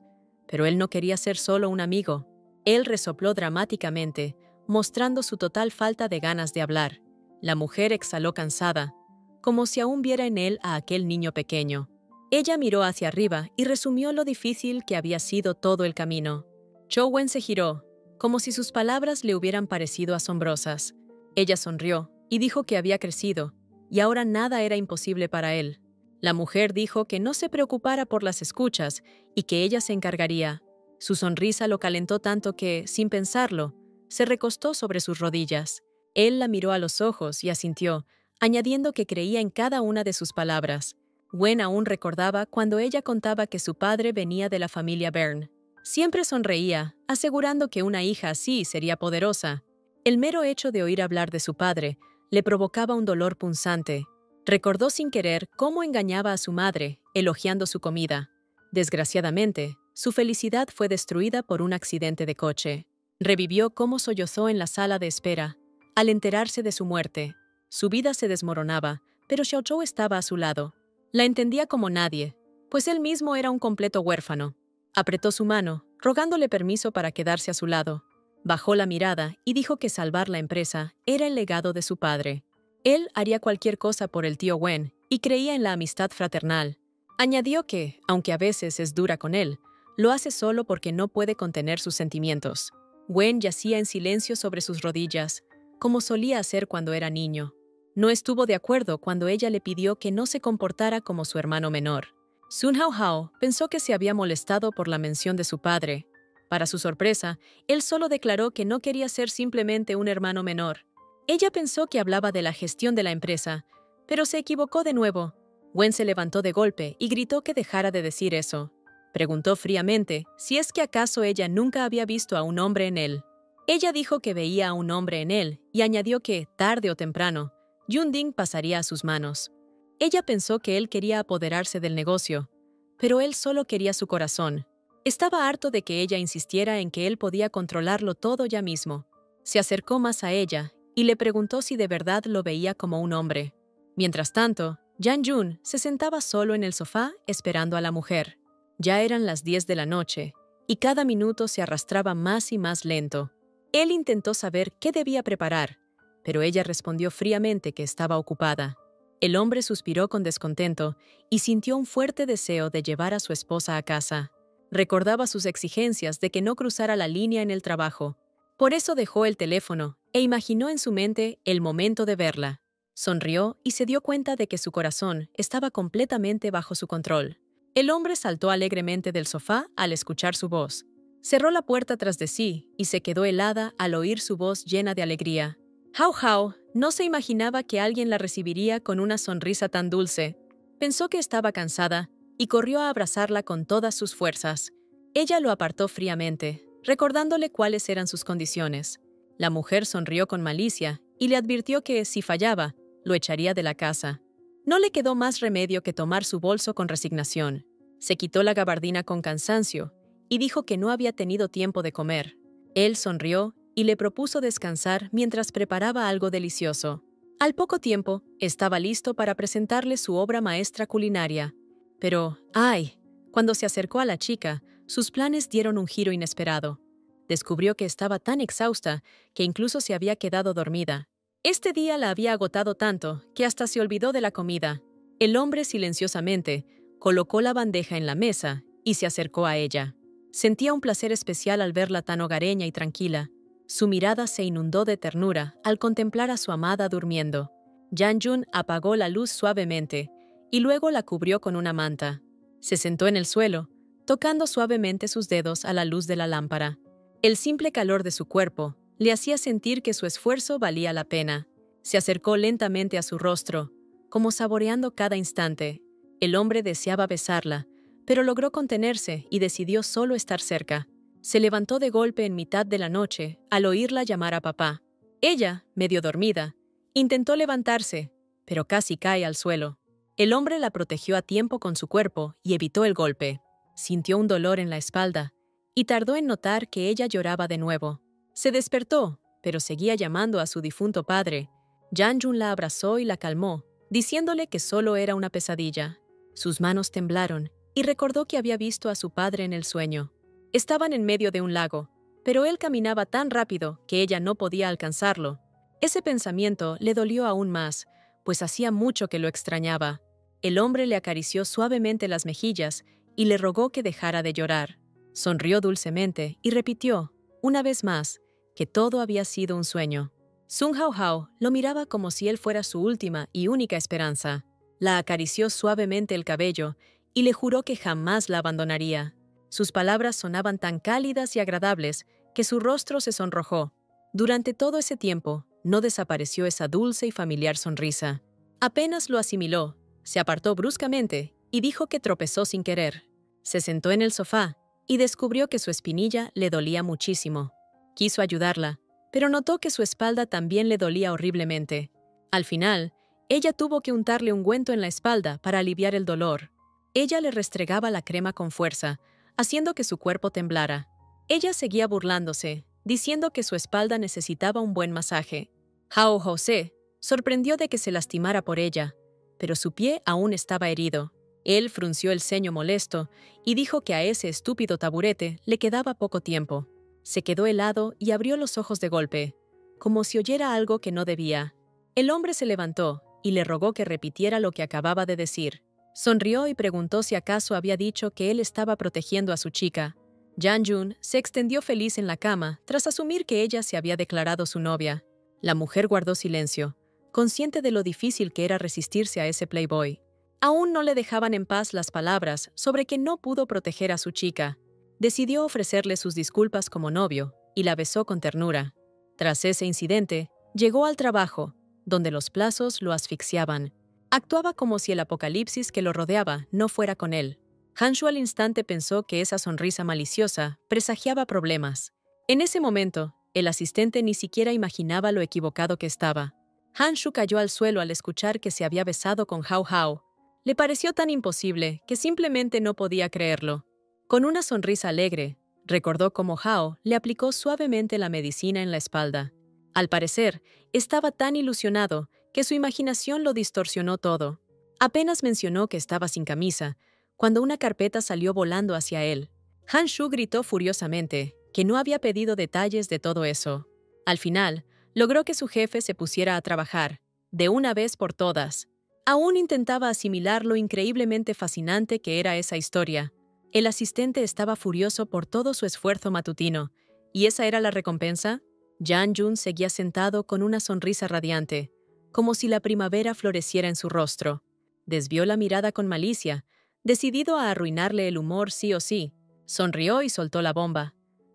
pero él no quería ser solo un amigo. Él resopló dramáticamente, mostrando su total falta de ganas de hablar. La mujer exhaló cansada, como si aún viera en él a aquel niño pequeño. Ella miró hacia arriba y resumió lo difícil que había sido todo el camino. Chou Wen se giró, como si sus palabras le hubieran parecido asombrosas. Ella sonrió y dijo que había crecido, y ahora nada era imposible para él. La mujer dijo que no se preocupara por las escuchas y que ella se encargaría. Su sonrisa lo calentó tanto que, sin pensarlo, se recostó sobre sus rodillas. Él la miró a los ojos y asintió, añadiendo que creía en cada una de sus palabras. Wen aún recordaba cuando ella contaba que su padre venía de la familia Byrne. Siempre sonreía, asegurando que una hija así sería poderosa. El mero hecho de oír hablar de su padre le provocaba un dolor punzante. Recordó sin querer cómo engañaba a su madre, elogiando su comida. Desgraciadamente, su felicidad fue destruida por un accidente de coche. Revivió cómo sollozó en la sala de espera. Al enterarse de su muerte, su vida se desmoronaba, pero Xiao Zhou estaba a su lado. La entendía como nadie, pues él mismo era un completo huérfano. Apretó su mano, rogándole permiso para quedarse a su lado. Bajó la mirada y dijo que salvar la empresa era el legado de su padre. Él haría cualquier cosa por el tío Wen y creía en la amistad fraternal. Añadió que, aunque a veces es dura con él, lo hace solo porque no puede contener sus sentimientos. Wen yacía en silencio sobre sus rodillas, como solía hacer cuando era niño. No estuvo de acuerdo cuando ella le pidió que no se comportara como su hermano menor. Sun Hao pensó que se había molestado por la mención de su padre. Para su sorpresa, él solo declaró que no quería ser simplemente un hermano menor. Ella pensó que hablaba de la gestión de la empresa, pero se equivocó de nuevo. Wen se levantó de golpe y gritó que dejara de decir eso. Preguntó fríamente si es que acaso ella nunca había visto a un hombre en él. Ella dijo que veía a un hombre en él y añadió que, tarde o temprano, Yunding pasaría a sus manos. Ella pensó que él quería apoderarse del negocio, pero él solo quería su corazón. Estaba harto de que ella insistiera en que él podía controlarlo todo ya mismo. Se acercó más a ella y le preguntó si de verdad lo veía como un hombre. Mientras tanto, Yang Jun se sentaba solo en el sofá esperando a la mujer. Ya eran las 10 de la noche y cada minuto se arrastraba más y más lento. Él intentó saber qué debía preparar, pero ella respondió fríamente que estaba ocupada. El hombre suspiró con descontento y sintió un fuerte deseo de llevar a su esposa a casa. Recordaba sus exigencias de que no cruzara la línea en el trabajo. Por eso dejó el teléfono e imaginó en su mente el momento de verla. Sonrió y se dio cuenta de que su corazón estaba completamente bajo su control. El hombre saltó alegremente del sofá al escuchar su voz. Cerró la puerta tras de sí y se quedó helada al oír su voz llena de alegría. Hao no se imaginaba que alguien la recibiría con una sonrisa tan dulce. Pensó que estaba cansada y corrió a abrazarla con todas sus fuerzas. Ella lo apartó fríamente, recordándole cuáles eran sus condiciones. La mujer sonrió con malicia y le advirtió que, si fallaba, lo echaría de la casa. No le quedó más remedio que tomar su bolso con resignación. Se quitó la gabardina con cansancio y dijo que no había tenido tiempo de comer. Él sonrió y le propuso descansar mientras preparaba algo delicioso. Al poco tiempo, estaba listo para presentarle su obra maestra culinaria. Pero, ¡ay! Cuando se acercó a la chica, sus planes dieron un giro inesperado. Descubrió que estaba tan exhausta que incluso se había quedado dormida. Este día la había agotado tanto que hasta se olvidó de la comida. El hombre silenciosamente colocó la bandeja en la mesa y se acercó a ella. Sentía un placer especial al verla tan hogareña y tranquila. Su mirada se inundó de ternura al contemplar a su amada durmiendo. Jan Jun apagó la luz suavemente y luego la cubrió con una manta. Se sentó en el suelo, tocando suavemente sus dedos a la luz de la lámpara. El simple calor de su cuerpo le hacía sentir que su esfuerzo valía la pena. Se acercó lentamente a su rostro, como saboreando cada instante. El hombre deseaba besarla, pero logró contenerse y decidió solo estar cerca. Se levantó de golpe en mitad de la noche al oírla llamar a papá. Ella, medio dormida, intentó levantarse, pero casi cae al suelo. El hombre la protegió a tiempo con su cuerpo y evitó el golpe. Sintió un dolor en la espalda y tardó en notar que ella lloraba de nuevo. Se despertó, pero seguía llamando a su difunto padre. Jan Jun la abrazó y la calmó, diciéndole que solo era una pesadilla. Sus manos temblaron y recordó que había visto a su padre en el sueño. Estaban en medio de un lago, pero él caminaba tan rápido que ella no podía alcanzarlo. Ese pensamiento le dolió aún más, pues hacía mucho que lo extrañaba. El hombre le acarició suavemente las mejillas y le rogó que dejara de llorar. Sonrió dulcemente y repitió, una vez más, que todo había sido un sueño. Sung Hao Hao lo miraba como si él fuera su última y única esperanza. La acarició suavemente el cabello y le juró que jamás la abandonaría. Sus palabras sonaban tan cálidas y agradables que su rostro se sonrojó. Durante todo ese tiempo, no desapareció esa dulce y familiar sonrisa. Apenas lo asimiló, se apartó bruscamente y dijo que tropezó sin querer. Se sentó en el sofá y descubrió que su espinilla le dolía muchísimo. Quiso ayudarla, pero notó que su espalda también le dolía horriblemente. Al final, ella tuvo que untarle ungüento en la espalda para aliviar el dolor. Ella le restregaba la crema con fuerza, haciendo que su cuerpo temblara. Ella seguía burlándose, diciendo que su espalda necesitaba un buen masaje. Hao Jose sorprendió de que se lastimara por ella, pero su pie aún estaba herido. Él frunció el ceño molesto y dijo que a ese estúpido taburete le quedaba poco tiempo. Se quedó helado y abrió los ojos de golpe, como si oyera algo que no debía. El hombre se levantó y le rogó que repitiera lo que acababa de decir. Sonrió y preguntó si acaso había dicho que él estaba protegiendo a su chica. Jan Jun se extendió feliz en la cama tras asumir que ella se había declarado su novia. La mujer guardó silencio, consciente de lo difícil que era resistirse a ese playboy. Aún no le dejaban en paz las palabras sobre que no pudo proteger a su chica. Decidió ofrecerle sus disculpas como novio y la besó con ternura. Tras ese incidente, llegó al trabajo, donde los plazos lo asfixiaban. Actuaba como si el apocalipsis que lo rodeaba no fuera con él. Hanshu al instante pensó que esa sonrisa maliciosa presagiaba problemas. En ese momento, el asistente ni siquiera imaginaba lo equivocado que estaba. Hanshu cayó al suelo al escuchar que se había besado con Hao Hao. Le pareció tan imposible que simplemente no podía creerlo. Con una sonrisa alegre, recordó cómo Hao le aplicó suavemente la medicina en la espalda. Al parecer, estaba tan ilusionado que su imaginación lo distorsionó todo. Apenas mencionó que estaba sin camisa, cuando una carpeta salió volando hacia él. Hanshu gritó furiosamente que no había pedido detalles de todo eso. Al final, logró que su jefe se pusiera a trabajar, de una vez por todas. Aún intentaba asimilar lo increíblemente fascinante que era esa historia. El asistente estaba furioso por todo su esfuerzo matutino. ¿Y esa era la recompensa? Jan Jun seguía sentado con una sonrisa radiante, como si la primavera floreciera en su rostro. Desvió la mirada con malicia, decidido a arruinarle el humor sí o sí. Sonrió y soltó la bomba.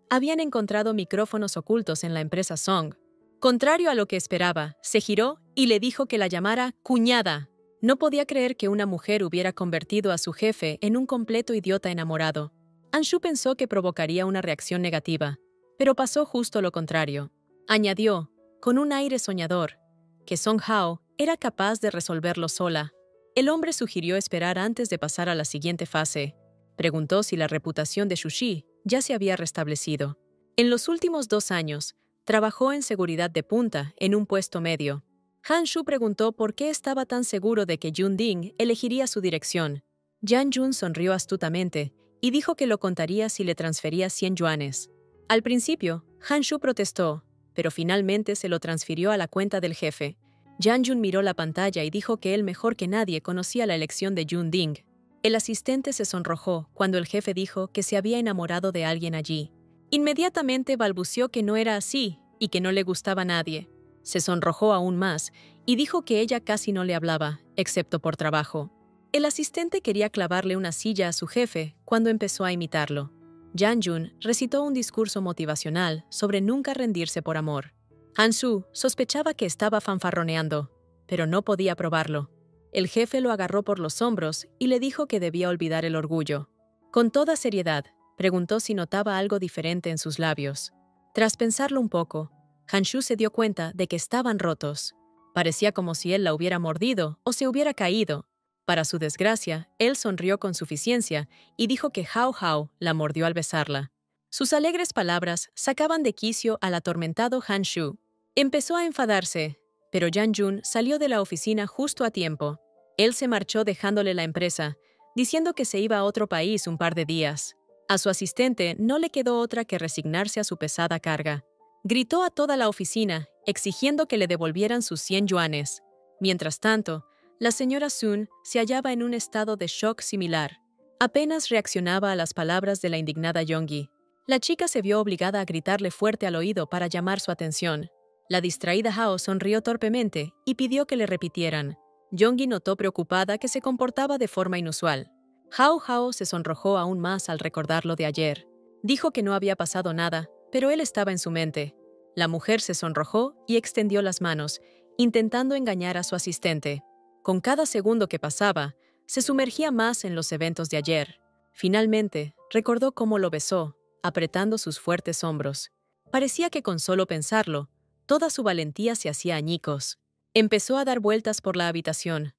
Habían encontrado micrófonos ocultos en la empresa Song. Contrario a lo que esperaba, se giró y le dijo que la llamara cuñada. No podía creer que una mujer hubiera convertido a su jefe en un completo idiota enamorado. Hanshu pensó que provocaría una reacción negativa, pero pasó justo lo contrario. Añadió, con un aire soñador, que Song Hao era capaz de resolverlo sola. El hombre sugirió esperar antes de pasar a la siguiente fase. Preguntó si la reputación de Shushi ya se había restablecido. En los últimos 2 años, trabajó en seguridad de punta en un puesto medio. Hanshu preguntó por qué estaba tan seguro de que Jun Ding elegiría su dirección. Jan Jun sonrió astutamente y dijo que lo contaría si le transfería 100 yuanes. Al principio, Hanshu protestó, pero finalmente se lo transfirió a la cuenta del jefe. Jan Jun miró la pantalla y dijo que él mejor que nadie conocía la elección de Jun Ding. El asistente se sonrojó cuando el jefe dijo que se había enamorado de alguien allí. Inmediatamente balbuceó que no era así y que no le gustaba a nadie. Se sonrojó aún más y dijo que ella casi no le hablaba, excepto por trabajo. El asistente quería clavarle una silla a su jefe cuando empezó a imitarlo. Jang-jun recitó un discurso motivacional sobre nunca rendirse por amor. Han-su sospechaba que estaba fanfarroneando, pero no podía probarlo. El jefe lo agarró por los hombros y le dijo que debía olvidar el orgullo. Con toda seriedad, preguntó si notaba algo diferente en sus labios. Tras pensarlo un poco, Han-su se dio cuenta de que estaban rotos. Parecía como si él la hubiera mordido o se hubiera caído. Para su desgracia, él sonrió con suficiencia y dijo que Hao Hao la mordió al besarla. Sus alegres palabras sacaban de quicio al atormentado Han-su. Empezó a enfadarse, pero Jang-jun salió de la oficina justo a tiempo. Él se marchó dejándole la empresa, diciendo que se iba a otro país un par de días. A su asistente no le quedó otra que resignarse a su pesada carga. Gritó a toda la oficina, exigiendo que le devolvieran sus 100 yuanes. Mientras tanto, la señora Sun se hallaba en un estado de shock similar. Apenas reaccionaba a las palabras de la indignada Yonggi. La chica se vio obligada a gritarle fuerte al oído para llamar su atención. La distraída Hao sonrió torpemente y pidió que le repitieran. Yonggi notó preocupada que se comportaba de forma inusual. Hao Hao se sonrojó aún más al recordar lo de ayer. Dijo que no había pasado nada, pero él estaba en su mente. La mujer se sonrojó y extendió las manos, intentando engañar a su asistente. Con cada segundo que pasaba, se sumergía más en los eventos de ayer. Finalmente, recordó cómo lo besó, apretando sus fuertes hombros. Parecía que con solo pensarlo, toda su valentía se hacía añicos. Empezó a dar vueltas por la habitación,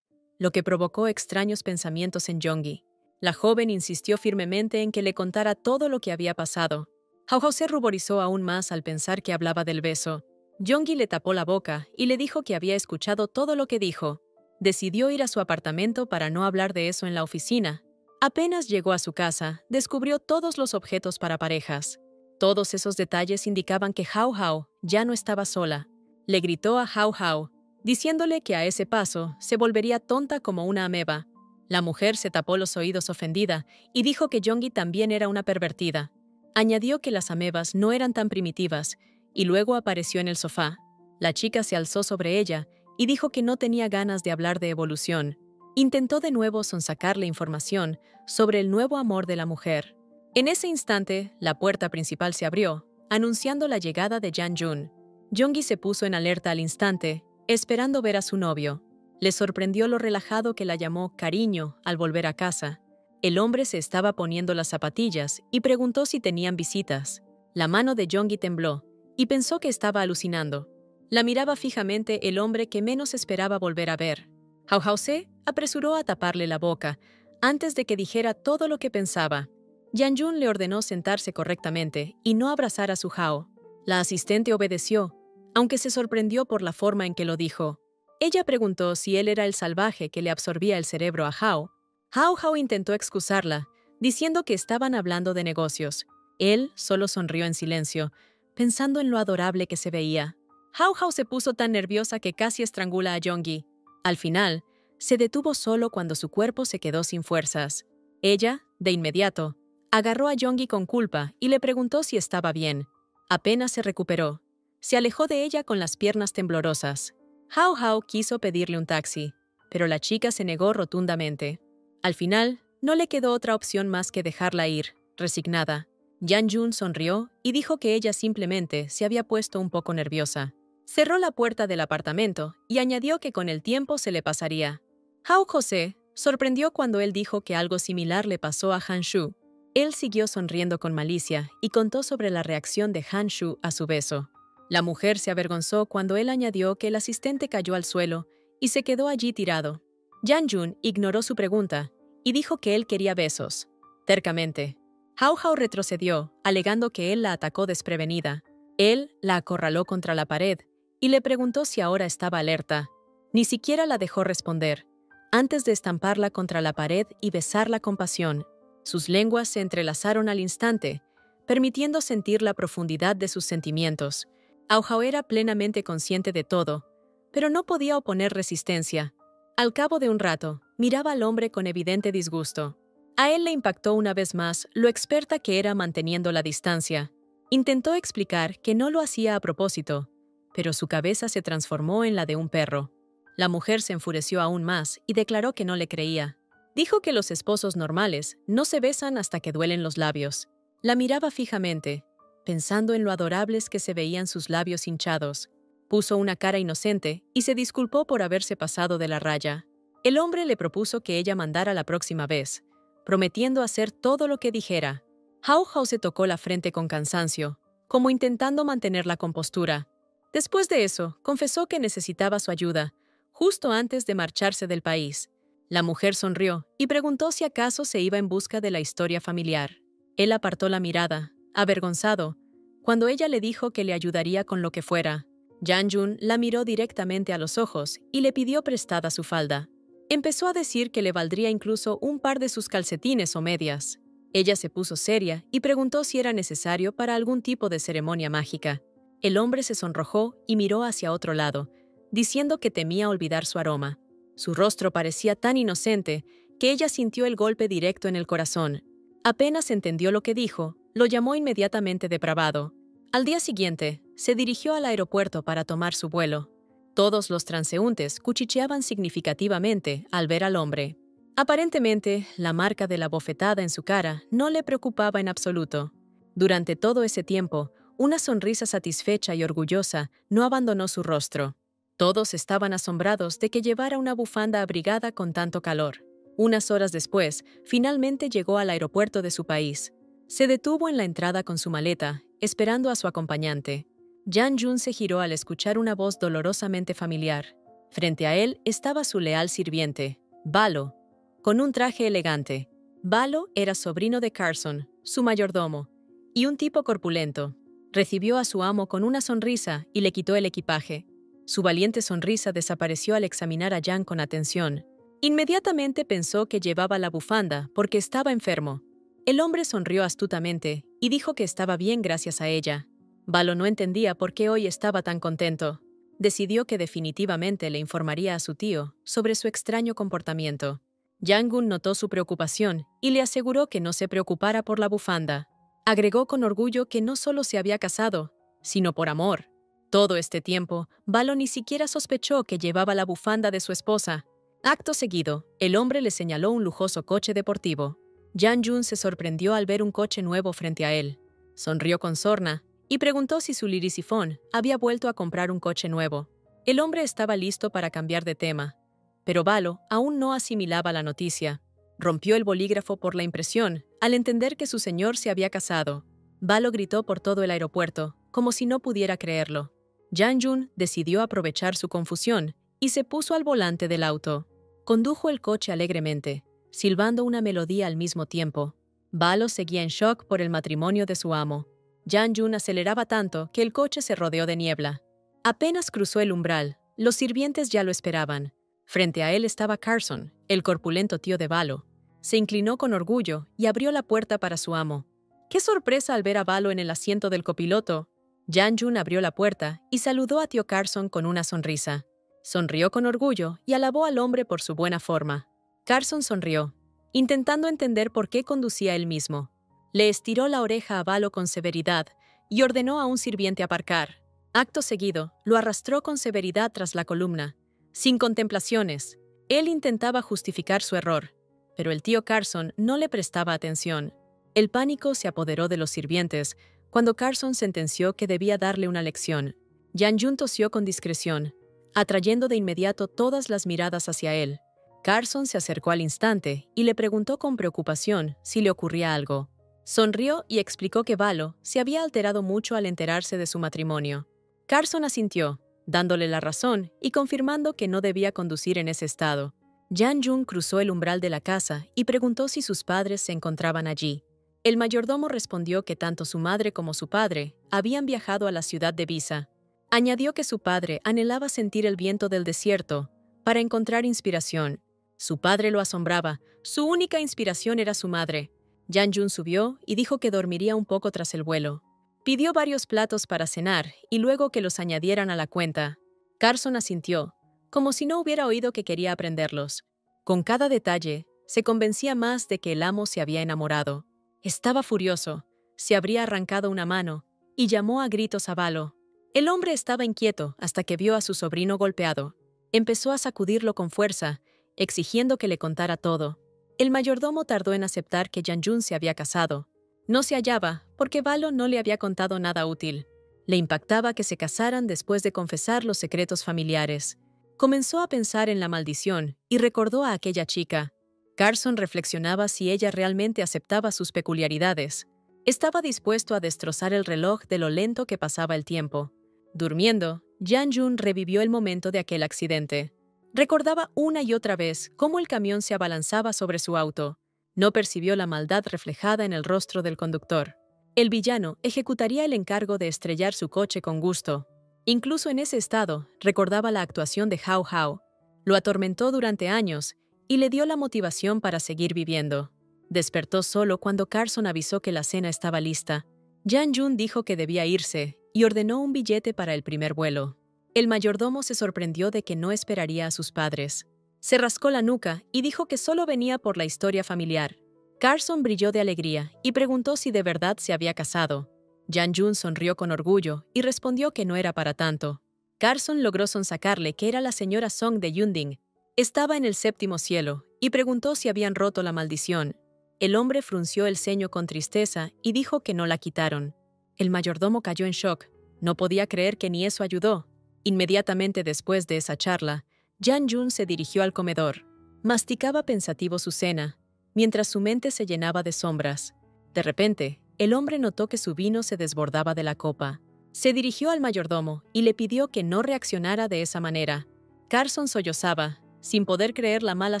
lo que provocó extraños pensamientos en Yonggi. La joven insistió firmemente en que le contara todo lo que había pasado. Hao Hao se ruborizó aún más al pensar que hablaba del beso. Yonggi le tapó la boca y le dijo que había escuchado todo lo que dijo. Decidió ir a su apartamento para no hablar de eso en la oficina. Apenas llegó a su casa, descubrió todos los objetos para parejas. Todos esos detalles indicaban que Hao Hao ya no estaba sola. Le gritó a Hao Hao, diciéndole que a ese paso se volvería tonta como una ameba. La mujer se tapó los oídos ofendida y dijo que Yonggi también era una pervertida. Añadió que las amebas no eran tan primitivas y luego apareció en el sofá. La chica se alzó sobre ella y dijo que no tenía ganas de hablar de evolución. Intentó de nuevo sonsacarle información sobre el nuevo amor de la mujer. En ese instante, la puerta principal se abrió, anunciando la llegada de Jang-jun. Yonggi se puso en alerta al instante, esperando ver a su novio. Le sorprendió lo relajado que la llamó cariño al volver a casa. El hombre se estaba poniendo las zapatillas y preguntó si tenían visitas. La mano de Yonggi tembló y pensó que estaba alucinando. La miraba fijamente el hombre que menos esperaba volver a ver. Hao Hao se apresuró a taparle la boca antes de que dijera todo lo que pensaba. Jang-jun le ordenó sentarse correctamente y no abrazar a su Hao. La asistente obedeció, aunque se sorprendió por la forma en que lo dijo. Ella preguntó si él era el salvaje que le absorbía el cerebro a Hao. Hao Hao intentó excusarla, diciendo que estaban hablando de negocios. Él solo sonrió en silencio, pensando en lo adorable que se veía. Hao Hao se puso tan nerviosa que casi estrangula a Yonggi. Al final, se detuvo solo cuando su cuerpo se quedó sin fuerzas. Ella, de inmediato, agarró a Yonggi con culpa y le preguntó si estaba bien. Apenas se recuperó. Se alejó de ella con las piernas temblorosas. Hao Hao quiso pedirle un taxi, pero la chica se negó rotundamente. Al final, no le quedó otra opción más que dejarla ir, resignada. Jang-jun sonrió y dijo que ella simplemente se había puesto un poco nerviosa. Cerró la puerta del apartamento y añadió que con el tiempo se le pasaría. Hao José sorprendió cuando él dijo que algo similar le pasó a Han-su. Él siguió sonriendo con malicia y contó sobre la reacción de Han-su a su beso. La mujer se avergonzó cuando él añadió que el asistente cayó al suelo y se quedó allí tirado. Jang-jun ignoró su pregunta y dijo que él quería besos. Tercamente, Hao Hao retrocedió, alegando que él la atacó desprevenida. Él la acorraló contra la pared y le preguntó si ahora estaba alerta. Ni siquiera la dejó responder, antes de estamparla contra la pared y besarla con pasión. Sus lenguas se entrelazaron al instante, permitiendo sentir la profundidad de sus sentimientos. Hao Hao era plenamente consciente de todo, pero no podía oponer resistencia. Al cabo de un rato, miraba al hombre con evidente disgusto. A él le impactó una vez más lo experta que era manteniendo la distancia. Intentó explicar que no lo hacía a propósito, pero su cabeza se transformó en la de un perro. La mujer se enfureció aún más y declaró que no le creía. Dijo que los esposos normales no se besan hasta que duelen los labios. La miraba fijamente, pensando en lo adorables que se veían sus labios hinchados. Puso una cara inocente y se disculpó por haberse pasado de la raya. El hombre le propuso que ella mandara la próxima vez, prometiendo hacer todo lo que dijera. Hao Hao se tocó la frente con cansancio, como intentando mantener la compostura. Después de eso, confesó que necesitaba su ayuda, justo antes de marcharse del país. La mujer sonrió y preguntó si acaso se iba en busca de la historia familiar. Él apartó la mirada, avergonzado, cuando ella le dijo que le ayudaría con lo que fuera. Yang Jun la miró directamente a los ojos y le pidió prestada su falda. Empezó a decir que le valdría incluso un par de sus calcetines o medias. Ella se puso seria y preguntó si era necesario para algún tipo de ceremonia mágica. El hombre se sonrojó y miró hacia otro lado, diciendo que temía olvidar su aroma. Su rostro parecía tan inocente que ella sintió el golpe directo en el corazón. Apenas entendió lo que dijo, lo llamó inmediatamente depravado. Al día siguiente, se dirigió al aeropuerto para tomar su vuelo. Todos los transeúntes cuchicheaban significativamente al ver al hombre. Aparentemente, la marca de la bofetada en su cara no le preocupaba en absoluto. Durante todo ese tiempo, una sonrisa satisfecha y orgullosa no abandonó su rostro. Todos estaban asombrados de que llevara una bufanda abrigada con tanto calor. Unas horas después, finalmente llegó al aeropuerto de su país. Se detuvo en la entrada con su maleta, esperando a su acompañante. Yang Jun se giró al escuchar una voz dolorosamente familiar. Frente a él estaba su leal sirviente, Balo, con un traje elegante. Balo era sobrino de Carson, su mayordomo, y un tipo corpulento. Recibió a su amo con una sonrisa y le quitó el equipaje. Su valiente sonrisa desapareció al examinar a Yang con atención. Inmediatamente pensó que llevaba la bufanda porque estaba enfermo. El hombre sonrió astutamente y dijo que estaba bien gracias a ella. Balo no entendía por qué hoy estaba tan contento. Decidió que definitivamente le informaría a su tío sobre su extraño comportamiento. Yang Gun notó su preocupación y le aseguró que no se preocupara por la bufanda. Agregó con orgullo que no solo se había casado, sino por amor. Todo este tiempo, Balo ni siquiera sospechó que llevaba la bufanda de su esposa. Acto seguido, el hombre le señaló un lujoso coche deportivo. Yang Jun se sorprendió al ver un coche nuevo frente a él. Sonrió con sorna y preguntó si su lirisifón había vuelto a comprar un coche nuevo. El hombre estaba listo para cambiar de tema, pero Balo aún no asimilaba la noticia. Rompió el bolígrafo por la impresión al entender que su señor se había casado. Balo gritó por todo el aeropuerto, como si no pudiera creerlo. Yang Jun decidió aprovechar su confusión y se puso al volante del auto. Condujo el coche alegremente, silbando una melodía al mismo tiempo. Balo seguía en shock por el matrimonio de su amo. Yang Jun aceleraba tanto que el coche se rodeó de niebla. Apenas cruzó el umbral, los sirvientes ya lo esperaban. Frente a él estaba Carson, el corpulento tío de Balo. Se inclinó con orgullo y abrió la puerta para su amo. ¡Qué sorpresa al ver a Balo en el asiento del copiloto! Yang Jun abrió la puerta y saludó a tío Carson con una sonrisa. Sonrió con orgullo y alabó al hombre por su buena forma. Carson sonrió, intentando entender por qué conducía él mismo. Le estiró la oreja a Balo con severidad y ordenó a un sirviente aparcar. Acto seguido, lo arrastró con severidad tras la columna. Sin contemplaciones, él intentaba justificar su error, pero el tío Carson no le prestaba atención. El pánico se apoderó de los sirvientes cuando Carson sentenció que debía darle una lección. Yang Jun tosió con discreción, atrayendo de inmediato todas las miradas hacia él. Carson se acercó al instante y le preguntó con preocupación si le ocurría algo. Sonrió y explicó que Balo se había alterado mucho al enterarse de su matrimonio. Carson asintió, dándole la razón y confirmando que no debía conducir en ese estado. Yang Jun cruzó el umbral de la casa y preguntó si sus padres se encontraban allí. El mayordomo respondió que tanto su madre como su padre habían viajado a la ciudad de Visa. Añadió que su padre anhelaba sentir el viento del desierto para encontrar inspiración. Su padre lo asombraba, su única inspiración era su madre. Yang Jun subió y dijo que dormiría un poco tras el vuelo. Pidió varios platos para cenar y luego que los añadieran a la cuenta. Carson asintió, como si no hubiera oído que quería aprenderlos. Con cada detalle, se convencía más de que el amo se había enamorado. Estaba furioso, se habría arrancado una mano y llamó a gritos a Balo. El hombre estaba inquieto hasta que vio a su sobrino golpeado. Empezó a sacudirlo con fuerza, exigiendo que le contara todo. El mayordomo tardó en aceptar que Jang-jun se había casado. No se hallaba, porque Balo no le había contado nada útil. Le impactaba que se casaran después de confesar los secretos familiares. Comenzó a pensar en la maldición y recordó a aquella chica. Carson reflexionaba si ella realmente aceptaba sus peculiaridades. Estaba dispuesto a destrozar el reloj de lo lento que pasaba el tiempo. Durmiendo, Jang-jun revivió el momento de aquel accidente. Recordaba una y otra vez cómo el camión se abalanzaba sobre su auto. No percibió la maldad reflejada en el rostro del conductor. El villano ejecutaría el encargo de estrellar su coche con gusto. Incluso en ese estado, recordaba la actuación de Hao Hao. Lo atormentó durante años y le dio la motivación para seguir viviendo. Despertó solo cuando Carson avisó que la cena estaba lista. Jang-jun dijo que debía irse y ordenó un billete para el primer vuelo. El mayordomo se sorprendió de que no esperaría a sus padres. Se rascó la nuca y dijo que solo venía por la historia familiar. Carson brilló de alegría y preguntó si de verdad se había casado. Jang-jun sonrió con orgullo y respondió que no era para tanto. Carson logró sonsacarle que era la señora Song de Yunding. Estaba en el séptimo cielo y preguntó si habían roto la maldición. El hombre frunció el ceño con tristeza y dijo que no la quitaron. El mayordomo cayó en shock. No podía creer que ni eso ayudó. Inmediatamente después de esa charla, Jang-jun se dirigió al comedor. Masticaba pensativo su cena, mientras su mente se llenaba de sombras. De repente, el hombre notó que su vino se desbordaba de la copa. Se dirigió al mayordomo y le pidió que no reaccionara de esa manera. Carson sollozaba, sin poder creer la mala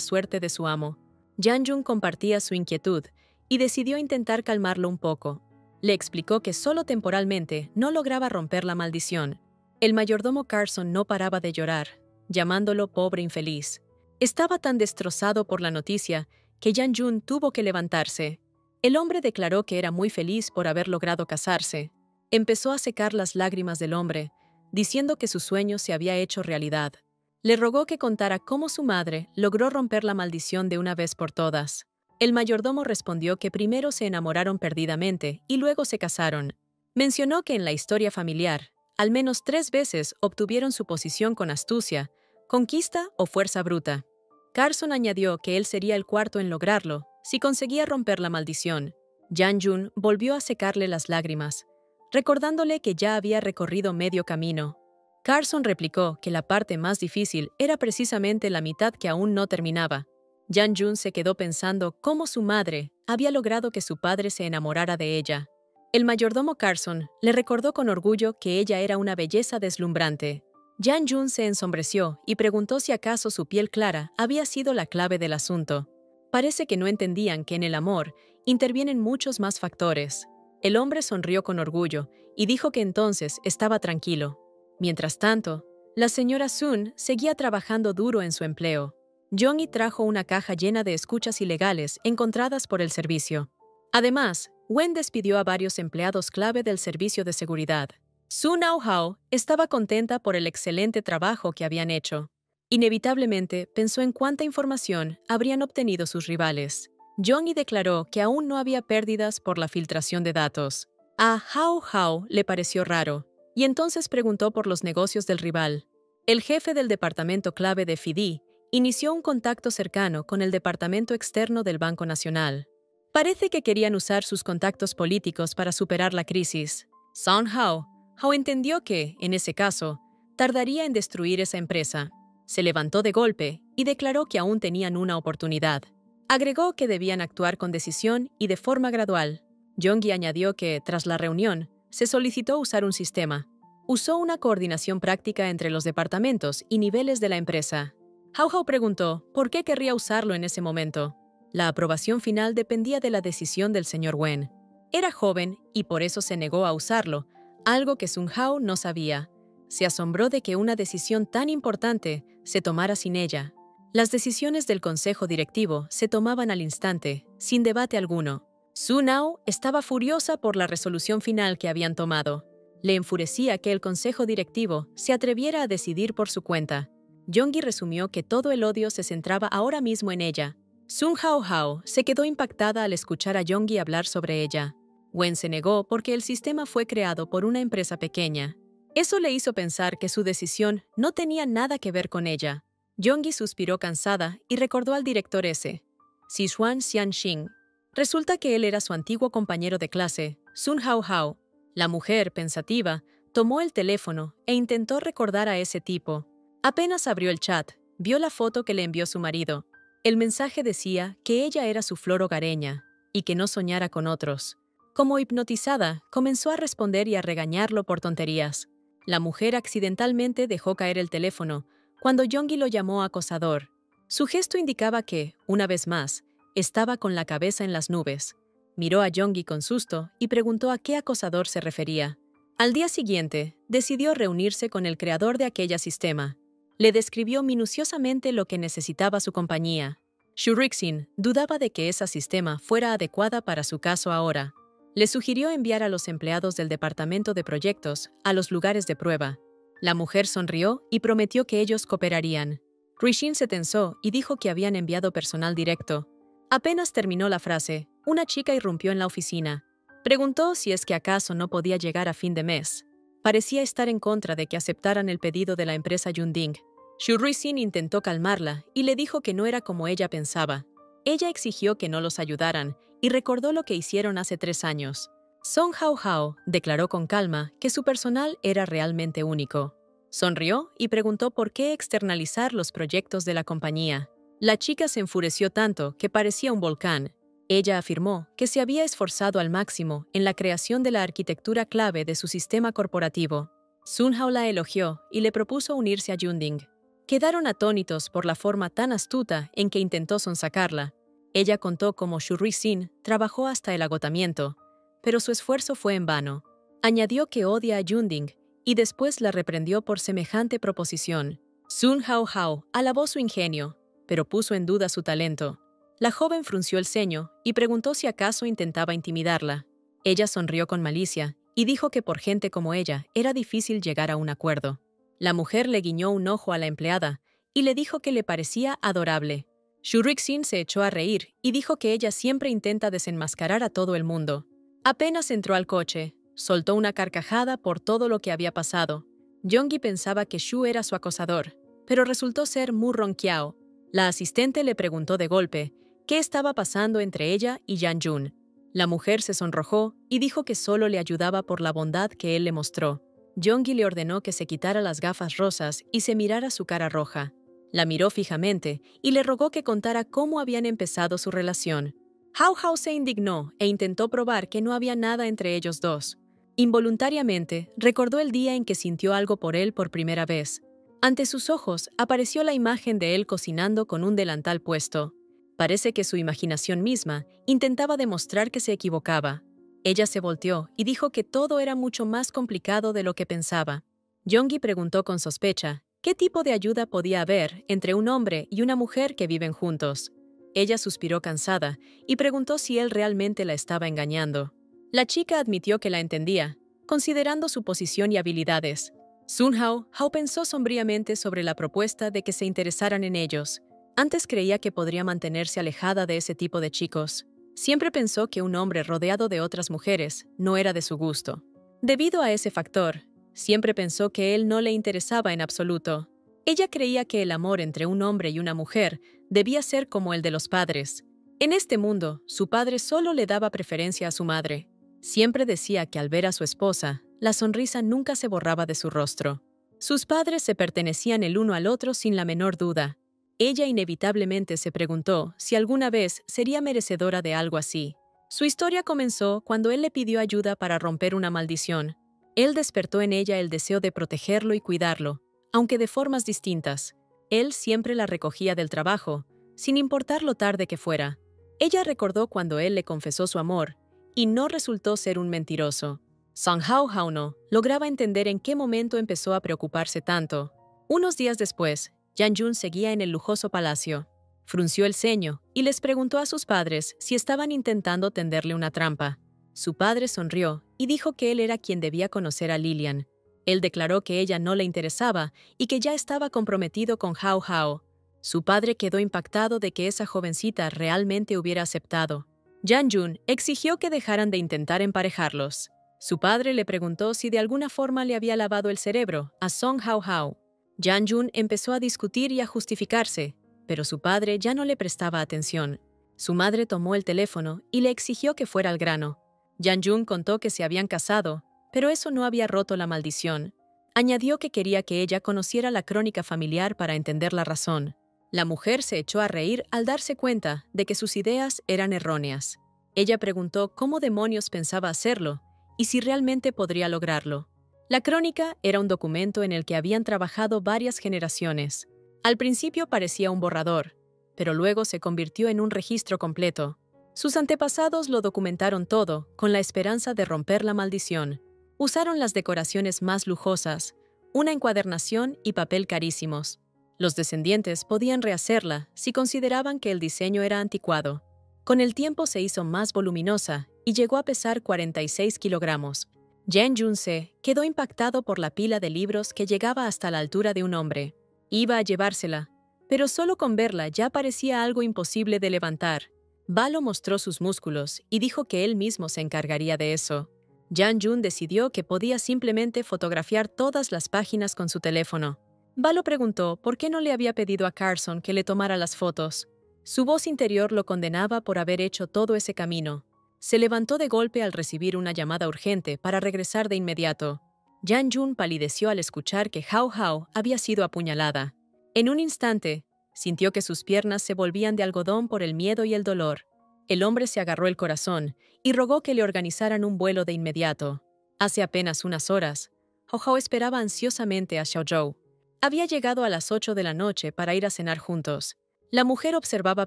suerte de su amo. Jang-jun compartía su inquietud y decidió intentar calmarlo un poco. Le explicó que solo temporalmente no lograba romper la maldición. El mayordomo Carson no paraba de llorar, llamándolo pobre infeliz. Estaba tan destrozado por la noticia que Jang-jun tuvo que levantarse. El hombre declaró que era muy feliz por haber logrado casarse. Empezó a secar las lágrimas del hombre, diciendo que su sueño se había hecho realidad. Le rogó que contara cómo su madre logró romper la maldición de una vez por todas. El mayordomo respondió que primero se enamoraron perdidamente y luego se casaron. Mencionó que en la historia familiar, al menos 3 veces obtuvieron su posición con astucia, conquista o fuerza bruta. Carson añadió que él sería el cuarto en lograrlo, si conseguía romper la maldición. Jang-jun volvió a secarle las lágrimas, recordándole que ya había recorrido medio camino. Carson replicó que la parte más difícil era precisamente la mitad que aún no terminaba. Jang-jun se quedó pensando cómo su madre había logrado que su padre se enamorara de ella. El mayordomo Carson le recordó con orgullo que ella era una belleza deslumbrante. Jang-jun se ensombreció y preguntó si acaso su piel clara había sido la clave del asunto. Parece que no entendían que en el amor intervienen muchos más factores. El hombre sonrió con orgullo y dijo que entonces estaba tranquilo. Mientras tanto, la señora Sun seguía trabajando duro en su empleo. Jong-i trajo una caja llena de escuchas ilegales encontradas por el servicio. Además, Wen despidió a varios empleados clave del servicio de seguridad. Su Nao-hao estaba contenta por el excelente trabajo que habían hecho. Inevitablemente pensó en cuánta información habrían obtenido sus rivales. Jong-i declaró que aún no había pérdidas por la filtración de datos. A Hao Hao le pareció raro, y entonces preguntó por los negocios del rival. El jefe del departamento clave de FIDI inició un contacto cercano con el departamento externo del Banco Nacional. Parece que querían usar sus contactos políticos para superar la crisis. Song Hao entendió que, en ese caso, tardaría en destruir esa empresa. Se levantó de golpe y declaró que aún tenían una oportunidad. Agregó que debían actuar con decisión y de forma gradual. Jong-i añadió que, tras la reunión, se solicitó usar un sistema. Usó una coordinación práctica entre los departamentos y niveles de la empresa. Hao Hao preguntó por qué querría usarlo en ese momento. La aprobación final dependía de la decisión del señor Wen. Era joven y por eso se negó a usarlo, algo que Sun Hao no sabía. Se asombró de que una decisión tan importante se tomara sin ella. Las decisiones del consejo directivo se tomaban al instante, sin debate alguno. Su Nao estaba furiosa por la resolución final que habían tomado. Le enfurecía que el consejo directivo se atreviera a decidir por su cuenta. Jong-i resumió que todo el odio se centraba ahora mismo en ella. Sun Hao se quedó impactada al escuchar a Jong-i hablar sobre ella. Wen se negó porque el sistema fue creado por una empresa pequeña. Eso le hizo pensar que su decisión no tenía nada que ver con ella. Yongi suspiró cansada y recordó al director ese, Sichuan Xianxing. Resulta que él era su antiguo compañero de clase, Sun Hao Hao. La mujer, pensativa, tomó el teléfono e intentó recordar a ese tipo. Apenas abrió el chat, vio la foto que le envió su marido. El mensaje decía que ella era su flor hogareña y que no soñara con otros. Como hipnotizada, comenzó a responder y a regañarlo por tonterías. La mujer accidentalmente dejó caer el teléfono cuando Yongi lo llamó acosador. Su gesto indicaba que, una vez más, estaba con la cabeza en las nubes. Miró a Yongi con susto y preguntó a qué acosador se refería. Al día siguiente, decidió reunirse con el creador de aquella sistema. Le describió minuciosamente lo que necesitaba su compañía. Shurixin dudaba de que esa sistema fuera adecuada para su caso ahora. Le sugirió enviar a los empleados del departamento de proyectos a los lugares de prueba. La mujer sonrió y prometió que ellos cooperarían. Ruixin se tensó y dijo que habían enviado personal directo. Apenas terminó la frase, una chica irrumpió en la oficina. Preguntó si es que acaso no podía llegar a fin de mes. Parecía estar en contra de que aceptaran el pedido de la empresa Yunding. Xu Ruixin intentó calmarla y le dijo que no era como ella pensaba. Ella exigió que no los ayudaran y recordó lo que hicieron hace 3 años. Song Hao Hao declaró con calma que su personal era realmente único. Sonrió y preguntó por qué externalizar los proyectos de la compañía. La chica se enfureció tanto que parecía un volcán. Ella afirmó que se había esforzado al máximo en la creación de la arquitectura clave de su sistema corporativo. Sun Hao la elogió y le propuso unirse a Yunding. Quedaron atónitos por la forma tan astuta en que intentó sonsacarla. Ella contó cómo Xu Ruixin trabajó hasta el agotamiento, pero su esfuerzo fue en vano. Añadió que odia a Yunding y después la reprendió por semejante proposición. Sun Hao Hao alabó su ingenio, pero puso en duda su talento. La joven frunció el ceño y preguntó si acaso intentaba intimidarla. Ella sonrió con malicia y dijo que por gente como ella era difícil llegar a un acuerdo. La mujer le guiñó un ojo a la empleada y le dijo que le parecía adorable. Xu Ruixin se echó a reír y dijo que ella siempre intenta desenmascarar a todo el mundo. Apenas entró al coche, soltó una carcajada por todo lo que había pasado. Yongi pensaba que Xu era su acosador, pero resultó ser Mu Ronqiao. La asistente le preguntó de golpe qué estaba pasando entre ella y Yan Jun. La mujer se sonrojó y dijo que solo le ayudaba por la bondad que él le mostró. Yongi le ordenó que se quitara las gafas rosas y se mirara su cara roja. La miró fijamente y le rogó que contara cómo habían empezado su relación. Hao Hao se indignó e intentó probar que no había nada entre ellos dos. Involuntariamente, recordó el día en que sintió algo por él por primera vez. Ante sus ojos apareció la imagen de él cocinando con un delantal puesto. Parece que su imaginación misma intentaba demostrar que se equivocaba. Ella se volteó y dijo que todo era mucho más complicado de lo que pensaba. Yongi preguntó con sospecha qué tipo de ayuda podía haber entre un hombre y una mujer que viven juntos. Ella suspiró cansada y preguntó si él realmente la estaba engañando. La chica admitió que la entendía, considerando su posición y habilidades. Sun Hao pensó sombríamente sobre la propuesta de que se interesaran en ellos. Antes creía que podría mantenerse alejada de ese tipo de chicos. Siempre pensó que un hombre rodeado de otras mujeres no era de su gusto. Debido a ese factor, siempre pensó que él no le interesaba en absoluto. Ella creía que el amor entre un hombre y una mujer debía ser como el de los padres. En este mundo, su padre solo le daba preferencia a su madre. Siempre decía que al ver a su esposa, la sonrisa nunca se borraba de su rostro. Sus padres se pertenecían el uno al otro sin la menor duda. Ella inevitablemente se preguntó si alguna vez sería merecedora de algo así. Su historia comenzó cuando él le pidió ayuda para romper una maldición. Él despertó en ella el deseo de protegerlo y cuidarlo, aunque de formas distintas. Él siempre la recogía del trabajo, sin importar lo tarde que fuera. Ella recordó cuando él le confesó su amor, y no resultó ser un mentiroso. Song Hao Hao no lograba entender en qué momento empezó a preocuparse tanto. Unos días después, Yan Jun seguía en el lujoso palacio. Frunció el ceño y les preguntó a sus padres si estaban intentando tenderle una trampa. Su padre sonrió y dijo que él era quien debía conocer a Lilian. Él declaró que ella no le interesaba y que ya estaba comprometido con Hao Hao. Su padre quedó impactado de que esa jovencita realmente hubiera aceptado. Yan Jun exigió que dejaran de intentar emparejarlos. Su padre le preguntó si de alguna forma le había lavado el cerebro a Song Hao Hao. Jang Jun empezó a discutir y a justificarse, pero su padre ya no le prestaba atención. Su madre tomó el teléfono y le exigió que fuera al grano. Jang Jun contó que se habían casado, pero eso no había roto la maldición. Añadió que quería que ella conociera la crónica familiar para entender la razón. La mujer se echó a reír al darse cuenta de que sus ideas eran erróneas. Ella preguntó cómo demonios pensaba hacerlo y si realmente podría lograrlo. La crónica era un documento en el que habían trabajado varias generaciones. Al principio parecía un borrador, pero luego se convirtió en un registro completo. Sus antepasados lo documentaron todo con la esperanza de romper la maldición. Usaron las decoraciones más lujosas, una encuadernación y papel carísimos. Los descendientes podían rehacerla si consideraban que el diseño era anticuado. Con el tiempo se hizo más voluminosa y llegó a pesar 46 kilogramos. Jang Jun-se quedó impactado por la pila de libros que llegaba hasta la altura de un hombre. Iba a llevársela, pero solo con verla ya parecía algo imposible de levantar. Balo mostró sus músculos y dijo que él mismo se encargaría de eso. Jang Jun decidió que podía simplemente fotografiar todas las páginas con su teléfono. Balo preguntó por qué no le había pedido a Carson que le tomara las fotos. Su voz interior lo condenaba por haber hecho todo ese camino. Se levantó de golpe al recibir una llamada urgente para regresar de inmediato. Jang Jun palideció al escuchar que Hao Hao había sido apuñalada. En un instante, sintió que sus piernas se volvían de algodón por el miedo y el dolor. El hombre se agarró el corazón y rogó que le organizaran un vuelo de inmediato. Hace apenas unas horas, Hao Hao esperaba ansiosamente a Xiaozhou. Había llegado a las 8 de la noche para ir a cenar juntos. La mujer observaba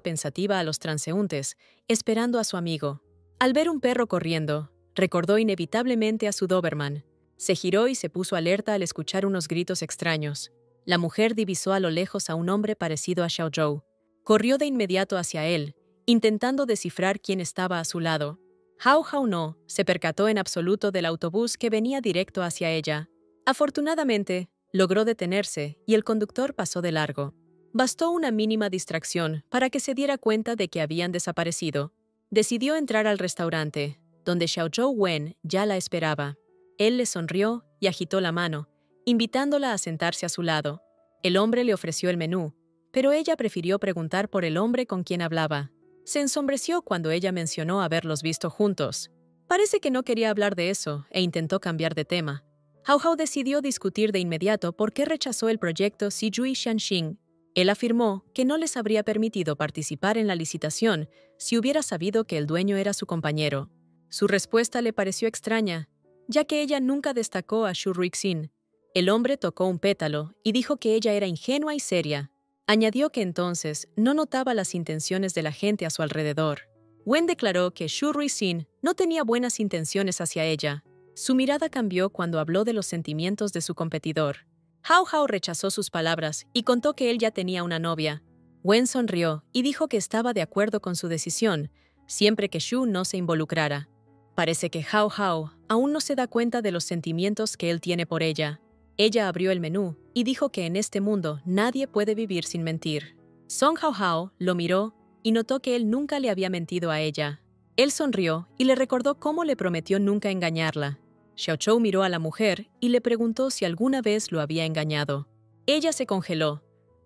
pensativa a los transeúntes, esperando a su amigo. Al ver un perro corriendo, recordó inevitablemente a su Doberman. Se giró y se puso alerta al escuchar unos gritos extraños. La mujer divisó a lo lejos a un hombre parecido a Xiaozhou. Corrió de inmediato hacia él, intentando descifrar quién estaba a su lado. Hao Hao no se percató en absoluto del autobús que venía directo hacia ella. Afortunadamente, logró detenerse y el conductor pasó de largo. Bastó una mínima distracción para que se diera cuenta de que habían desaparecido. Decidió entrar al restaurante, donde Xiaozhou Wen ya la esperaba. Él le sonrió y agitó la mano, invitándola a sentarse a su lado. El hombre le ofreció el menú, pero ella prefirió preguntar por el hombre con quien hablaba. Se ensombreció cuando ella mencionó haberlos visto juntos. Parece que no quería hablar de eso e intentó cambiar de tema. Hao Hao decidió discutir de inmediato por qué rechazó el proyecto Sijui Shaanxing. Él afirmó que no les habría permitido participar en la licitación si hubiera sabido que el dueño era su compañero. Su respuesta le pareció extraña, ya que ella nunca destacó a Xu Ruixin. El hombre tocó un pétalo y dijo que ella era ingenua y seria. Añadió que entonces no notaba las intenciones de la gente a su alrededor. Wen declaró que Xu Ruixin no tenía buenas intenciones hacia ella. Su mirada cambió cuando habló de los sentimientos de su competidor. Hao Hao rechazó sus palabras y contó que él ya tenía una novia. Wen sonrió y dijo que estaba de acuerdo con su decisión, siempre que Xu no se involucrara. Parece que Hao Hao aún no se da cuenta de los sentimientos que él tiene por ella. Ella abrió el menú y dijo que en este mundo nadie puede vivir sin mentir. Song Hao Hao lo miró y notó que él nunca le había mentido a ella. Él sonrió y le recordó cómo le prometió nunca engañarla. Xiaozhou miró a la mujer y le preguntó si alguna vez lo había engañado. Ella se congeló,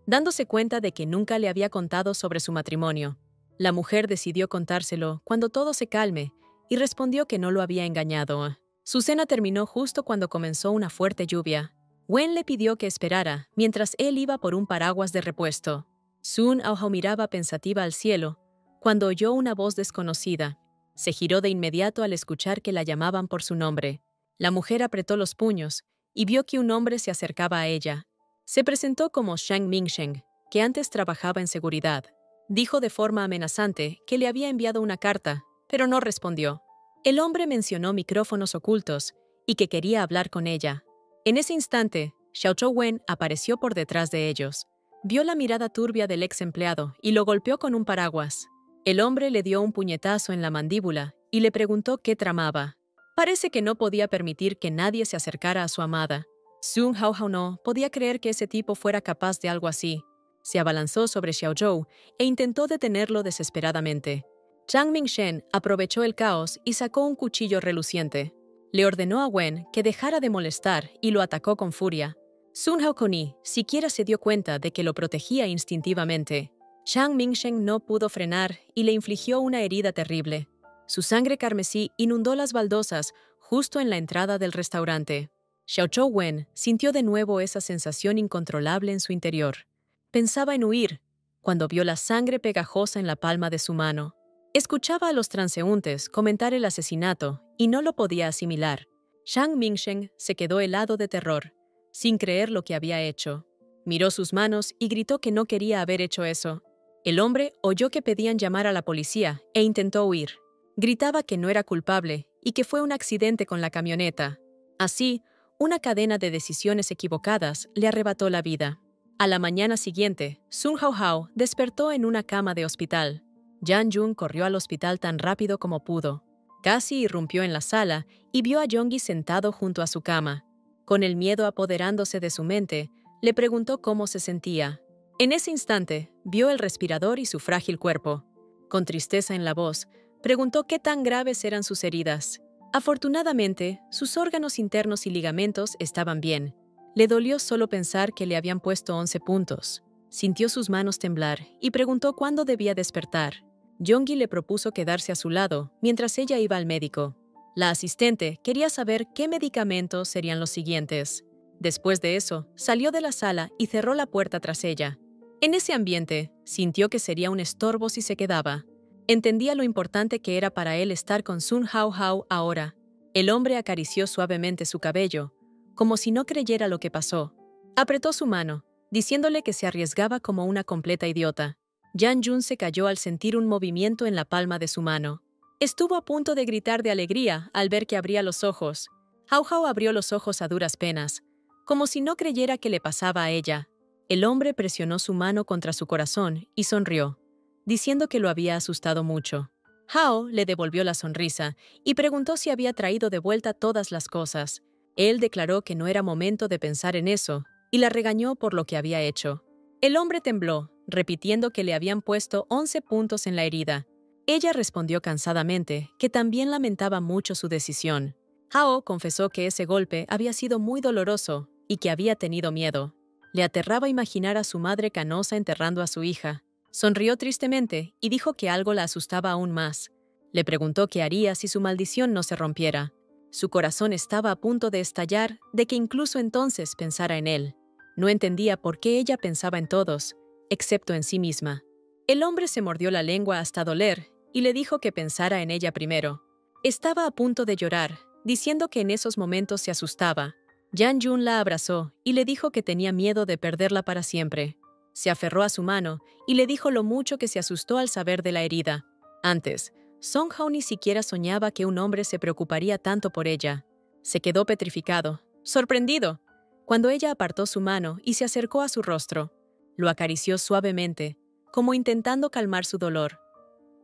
dándose cuenta de que nunca le había contado sobre su matrimonio. La mujer decidió contárselo cuando todo se calme y respondió que no lo había engañado. Su cena terminó justo cuando comenzó una fuerte lluvia. Wen le pidió que esperara mientras él iba por un paraguas de repuesto. Sun Hao miraba pensativa al cielo cuando oyó una voz desconocida. Se giró de inmediato al escuchar que la llamaban por su nombre. La mujer apretó los puños y vio que un hombre se acercaba a ella. Se presentó como Shang Mingsheng, que antes trabajaba en seguridad. Dijo de forma amenazante que le había enviado una carta, pero no respondió. El hombre mencionó micrófonos ocultos y que quería hablar con ella. En ese instante, Xiaozhou Wen apareció por detrás de ellos. Vio la mirada turbia del ex empleado y lo golpeó con un paraguas. El hombre le dio un puñetazo en la mandíbula y le preguntó qué tramaba. Parece que no podía permitir que nadie se acercara a su amada. Sun Hao no podía creer que ese tipo fuera capaz de algo así. Se abalanzó sobre Xiaozhou e intentó detenerlo desesperadamente. Zhang Mingshen aprovechó el caos y sacó un cuchillo reluciente. Le ordenó a Wen que dejara de molestar y lo atacó con furia. Sun Hao-Koni siquiera se dio cuenta de que lo protegía instintivamente. Zhang Mingsheng no pudo frenar y le infligió una herida terrible. Su sangre carmesí inundó las baldosas justo en la entrada del restaurante. Xiaochou Wen sintió de nuevo esa sensación incontrolable en su interior. Pensaba en huir, cuando vio la sangre pegajosa en la palma de su mano. Escuchaba a los transeúntes comentar el asesinato y no lo podía asimilar. Zhang Mingsheng se quedó helado de terror, sin creer lo que había hecho. Miró sus manos y gritó que no quería haber hecho eso. El hombre oyó que pedían llamar a la policía e intentó huir. Gritaba que no era culpable y que fue un accidente con la camioneta. Así, una cadena de decisiones equivocadas le arrebató la vida. A la mañana siguiente, Sun Hao despertó en una cama de hospital. Yan Jun corrió al hospital tan rápido como pudo. Casi irrumpió en la sala y vio a Yonggi sentado junto a su cama. Con el miedo apoderándose de su mente, le preguntó cómo se sentía. En ese instante, vio el respirador y su frágil cuerpo. Con tristeza en la voz, preguntó qué tan graves eran sus heridas. Afortunadamente, sus órganos internos y ligamentos estaban bien. Le dolió solo pensar que le habían puesto 11 puntos. Sintió sus manos temblar y preguntó cuándo debía despertar. Yonggi le propuso quedarse a su lado mientras ella iba al médico. La asistente quería saber qué medicamentos serían los siguientes. Después de eso, salió de la sala y cerró la puerta tras ella. En ese ambiente, sintió que sería un estorbo si se quedaba. Entendía lo importante que era para él estar con Sun Hao ahora. El hombre acarició suavemente su cabello, como si no creyera lo que pasó. Apretó su mano, diciéndole que se arriesgaba como una completa idiota. Yan Jun se cayó al sentir un movimiento en la palma de su mano. Estuvo a punto de gritar de alegría al ver que abría los ojos. Hao abrió los ojos a duras penas, como si no creyera que le pasaba a ella. El hombre presionó su mano contra su corazón y sonrió, diciendo que lo había asustado mucho. Hao le devolvió la sonrisa y preguntó si había traído de vuelta todas las cosas. Él declaró que no era momento de pensar en eso y la regañó por lo que había hecho. El hombre tembló, repitiendo que le habían puesto 11 puntos en la herida. Ella respondió cansadamente que también lamentaba mucho su decisión. Hao confesó que ese golpe había sido muy doloroso y que había tenido miedo. Le aterraba imaginar a su madre canosa enterrando a su hija. Sonrió tristemente y dijo que algo la asustaba aún más. Le preguntó qué haría si su maldición no se rompiera. Su corazón estaba a punto de estallar de que incluso entonces pensara en él. No entendía por qué ella pensaba en todos, excepto en sí misma. El hombre se mordió la lengua hasta doler y le dijo que pensara en ella primero. Estaba a punto de llorar, diciendo que en esos momentos se asustaba. Yan Jun la abrazó y le dijo que tenía miedo de perderla para siempre. Se aferró a su mano y le dijo lo mucho que se asustó al saber de la herida. Antes, Song Hao ni siquiera soñaba que un hombre se preocuparía tanto por ella. Se quedó petrificado, sorprendido, cuando ella apartó su mano y se acercó a su rostro. Lo acarició suavemente, como intentando calmar su dolor.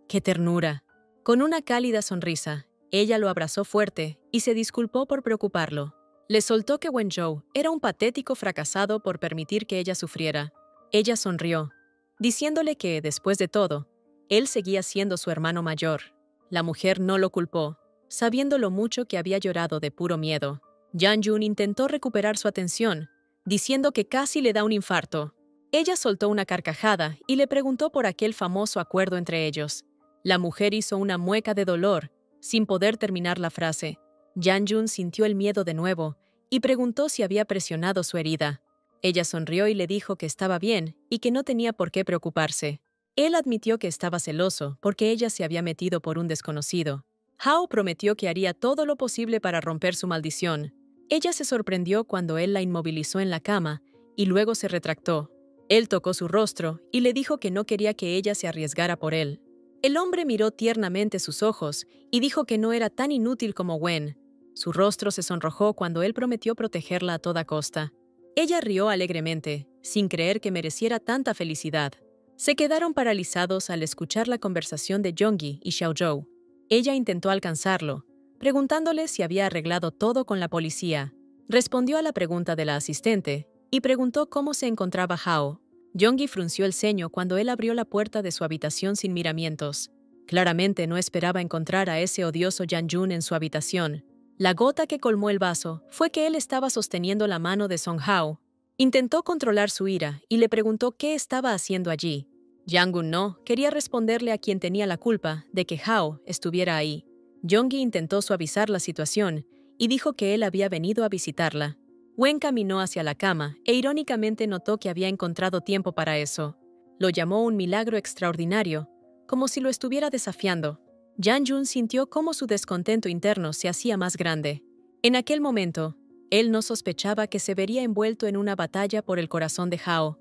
¡Qué ternura! Con una cálida sonrisa, ella lo abrazó fuerte y se disculpó por preocuparlo. Le soltó que Wenzhou era un patético fracasado por permitir que ella sufriera. Ella sonrió, diciéndole que, después de todo, él seguía siendo su hermano mayor. La mujer no lo culpó, sabiendo lo mucho que había llorado de puro miedo. Yan Jun intentó recuperar su atención, diciendo que casi le da un infarto. Ella soltó una carcajada y le preguntó por aquel famoso acuerdo entre ellos. La mujer hizo una mueca de dolor, sin poder terminar la frase. Yan Jun sintió el miedo de nuevo y preguntó si había presionado su herida. Ella sonrió y le dijo que estaba bien y que no tenía por qué preocuparse. Él admitió que estaba celoso porque ella se había metido por un desconocido. Hao prometió que haría todo lo posible para romper su maldición. Ella se sorprendió cuando él la inmovilizó en la cama y luego se retractó. Él tocó su rostro y le dijo que no quería que ella se arriesgara por él. El hombre miró tiernamente sus ojos y dijo que no era tan inútil como Wen. Su rostro se sonrojó cuando él prometió protegerla a toda costa. Ella rió alegremente, sin creer que mereciera tanta felicidad. Se quedaron paralizados al escuchar la conversación de Yonggi y Xiaozhou. Ella intentó alcanzarlo, preguntándole si había arreglado todo con la policía. Respondió a la pregunta de la asistente y preguntó cómo se encontraba Hao. Yonggi frunció el ceño cuando él abrió la puerta de su habitación sin miramientos. Claramente no esperaba encontrar a ese odioso Yan Jun en su habitación. La gota que colmó el vaso fue que él estaba sosteniendo la mano de Song Hao. Intentó controlar su ira y le preguntó qué estaba haciendo allí. Yang-gun no quería responderle a quien tenía la culpa de que Hao estuviera ahí. Yonggi intentó suavizar la situación y dijo que él había venido a visitarla. Wen caminó hacia la cama e irónicamente notó que había encontrado tiempo para eso. Lo llamó un milagro extraordinario, como si lo estuviera desafiando. Yang-jun sintió cómo su descontento interno se hacía más grande. En aquel momento, él no sospechaba que se vería envuelto en una batalla por el corazón de Hao.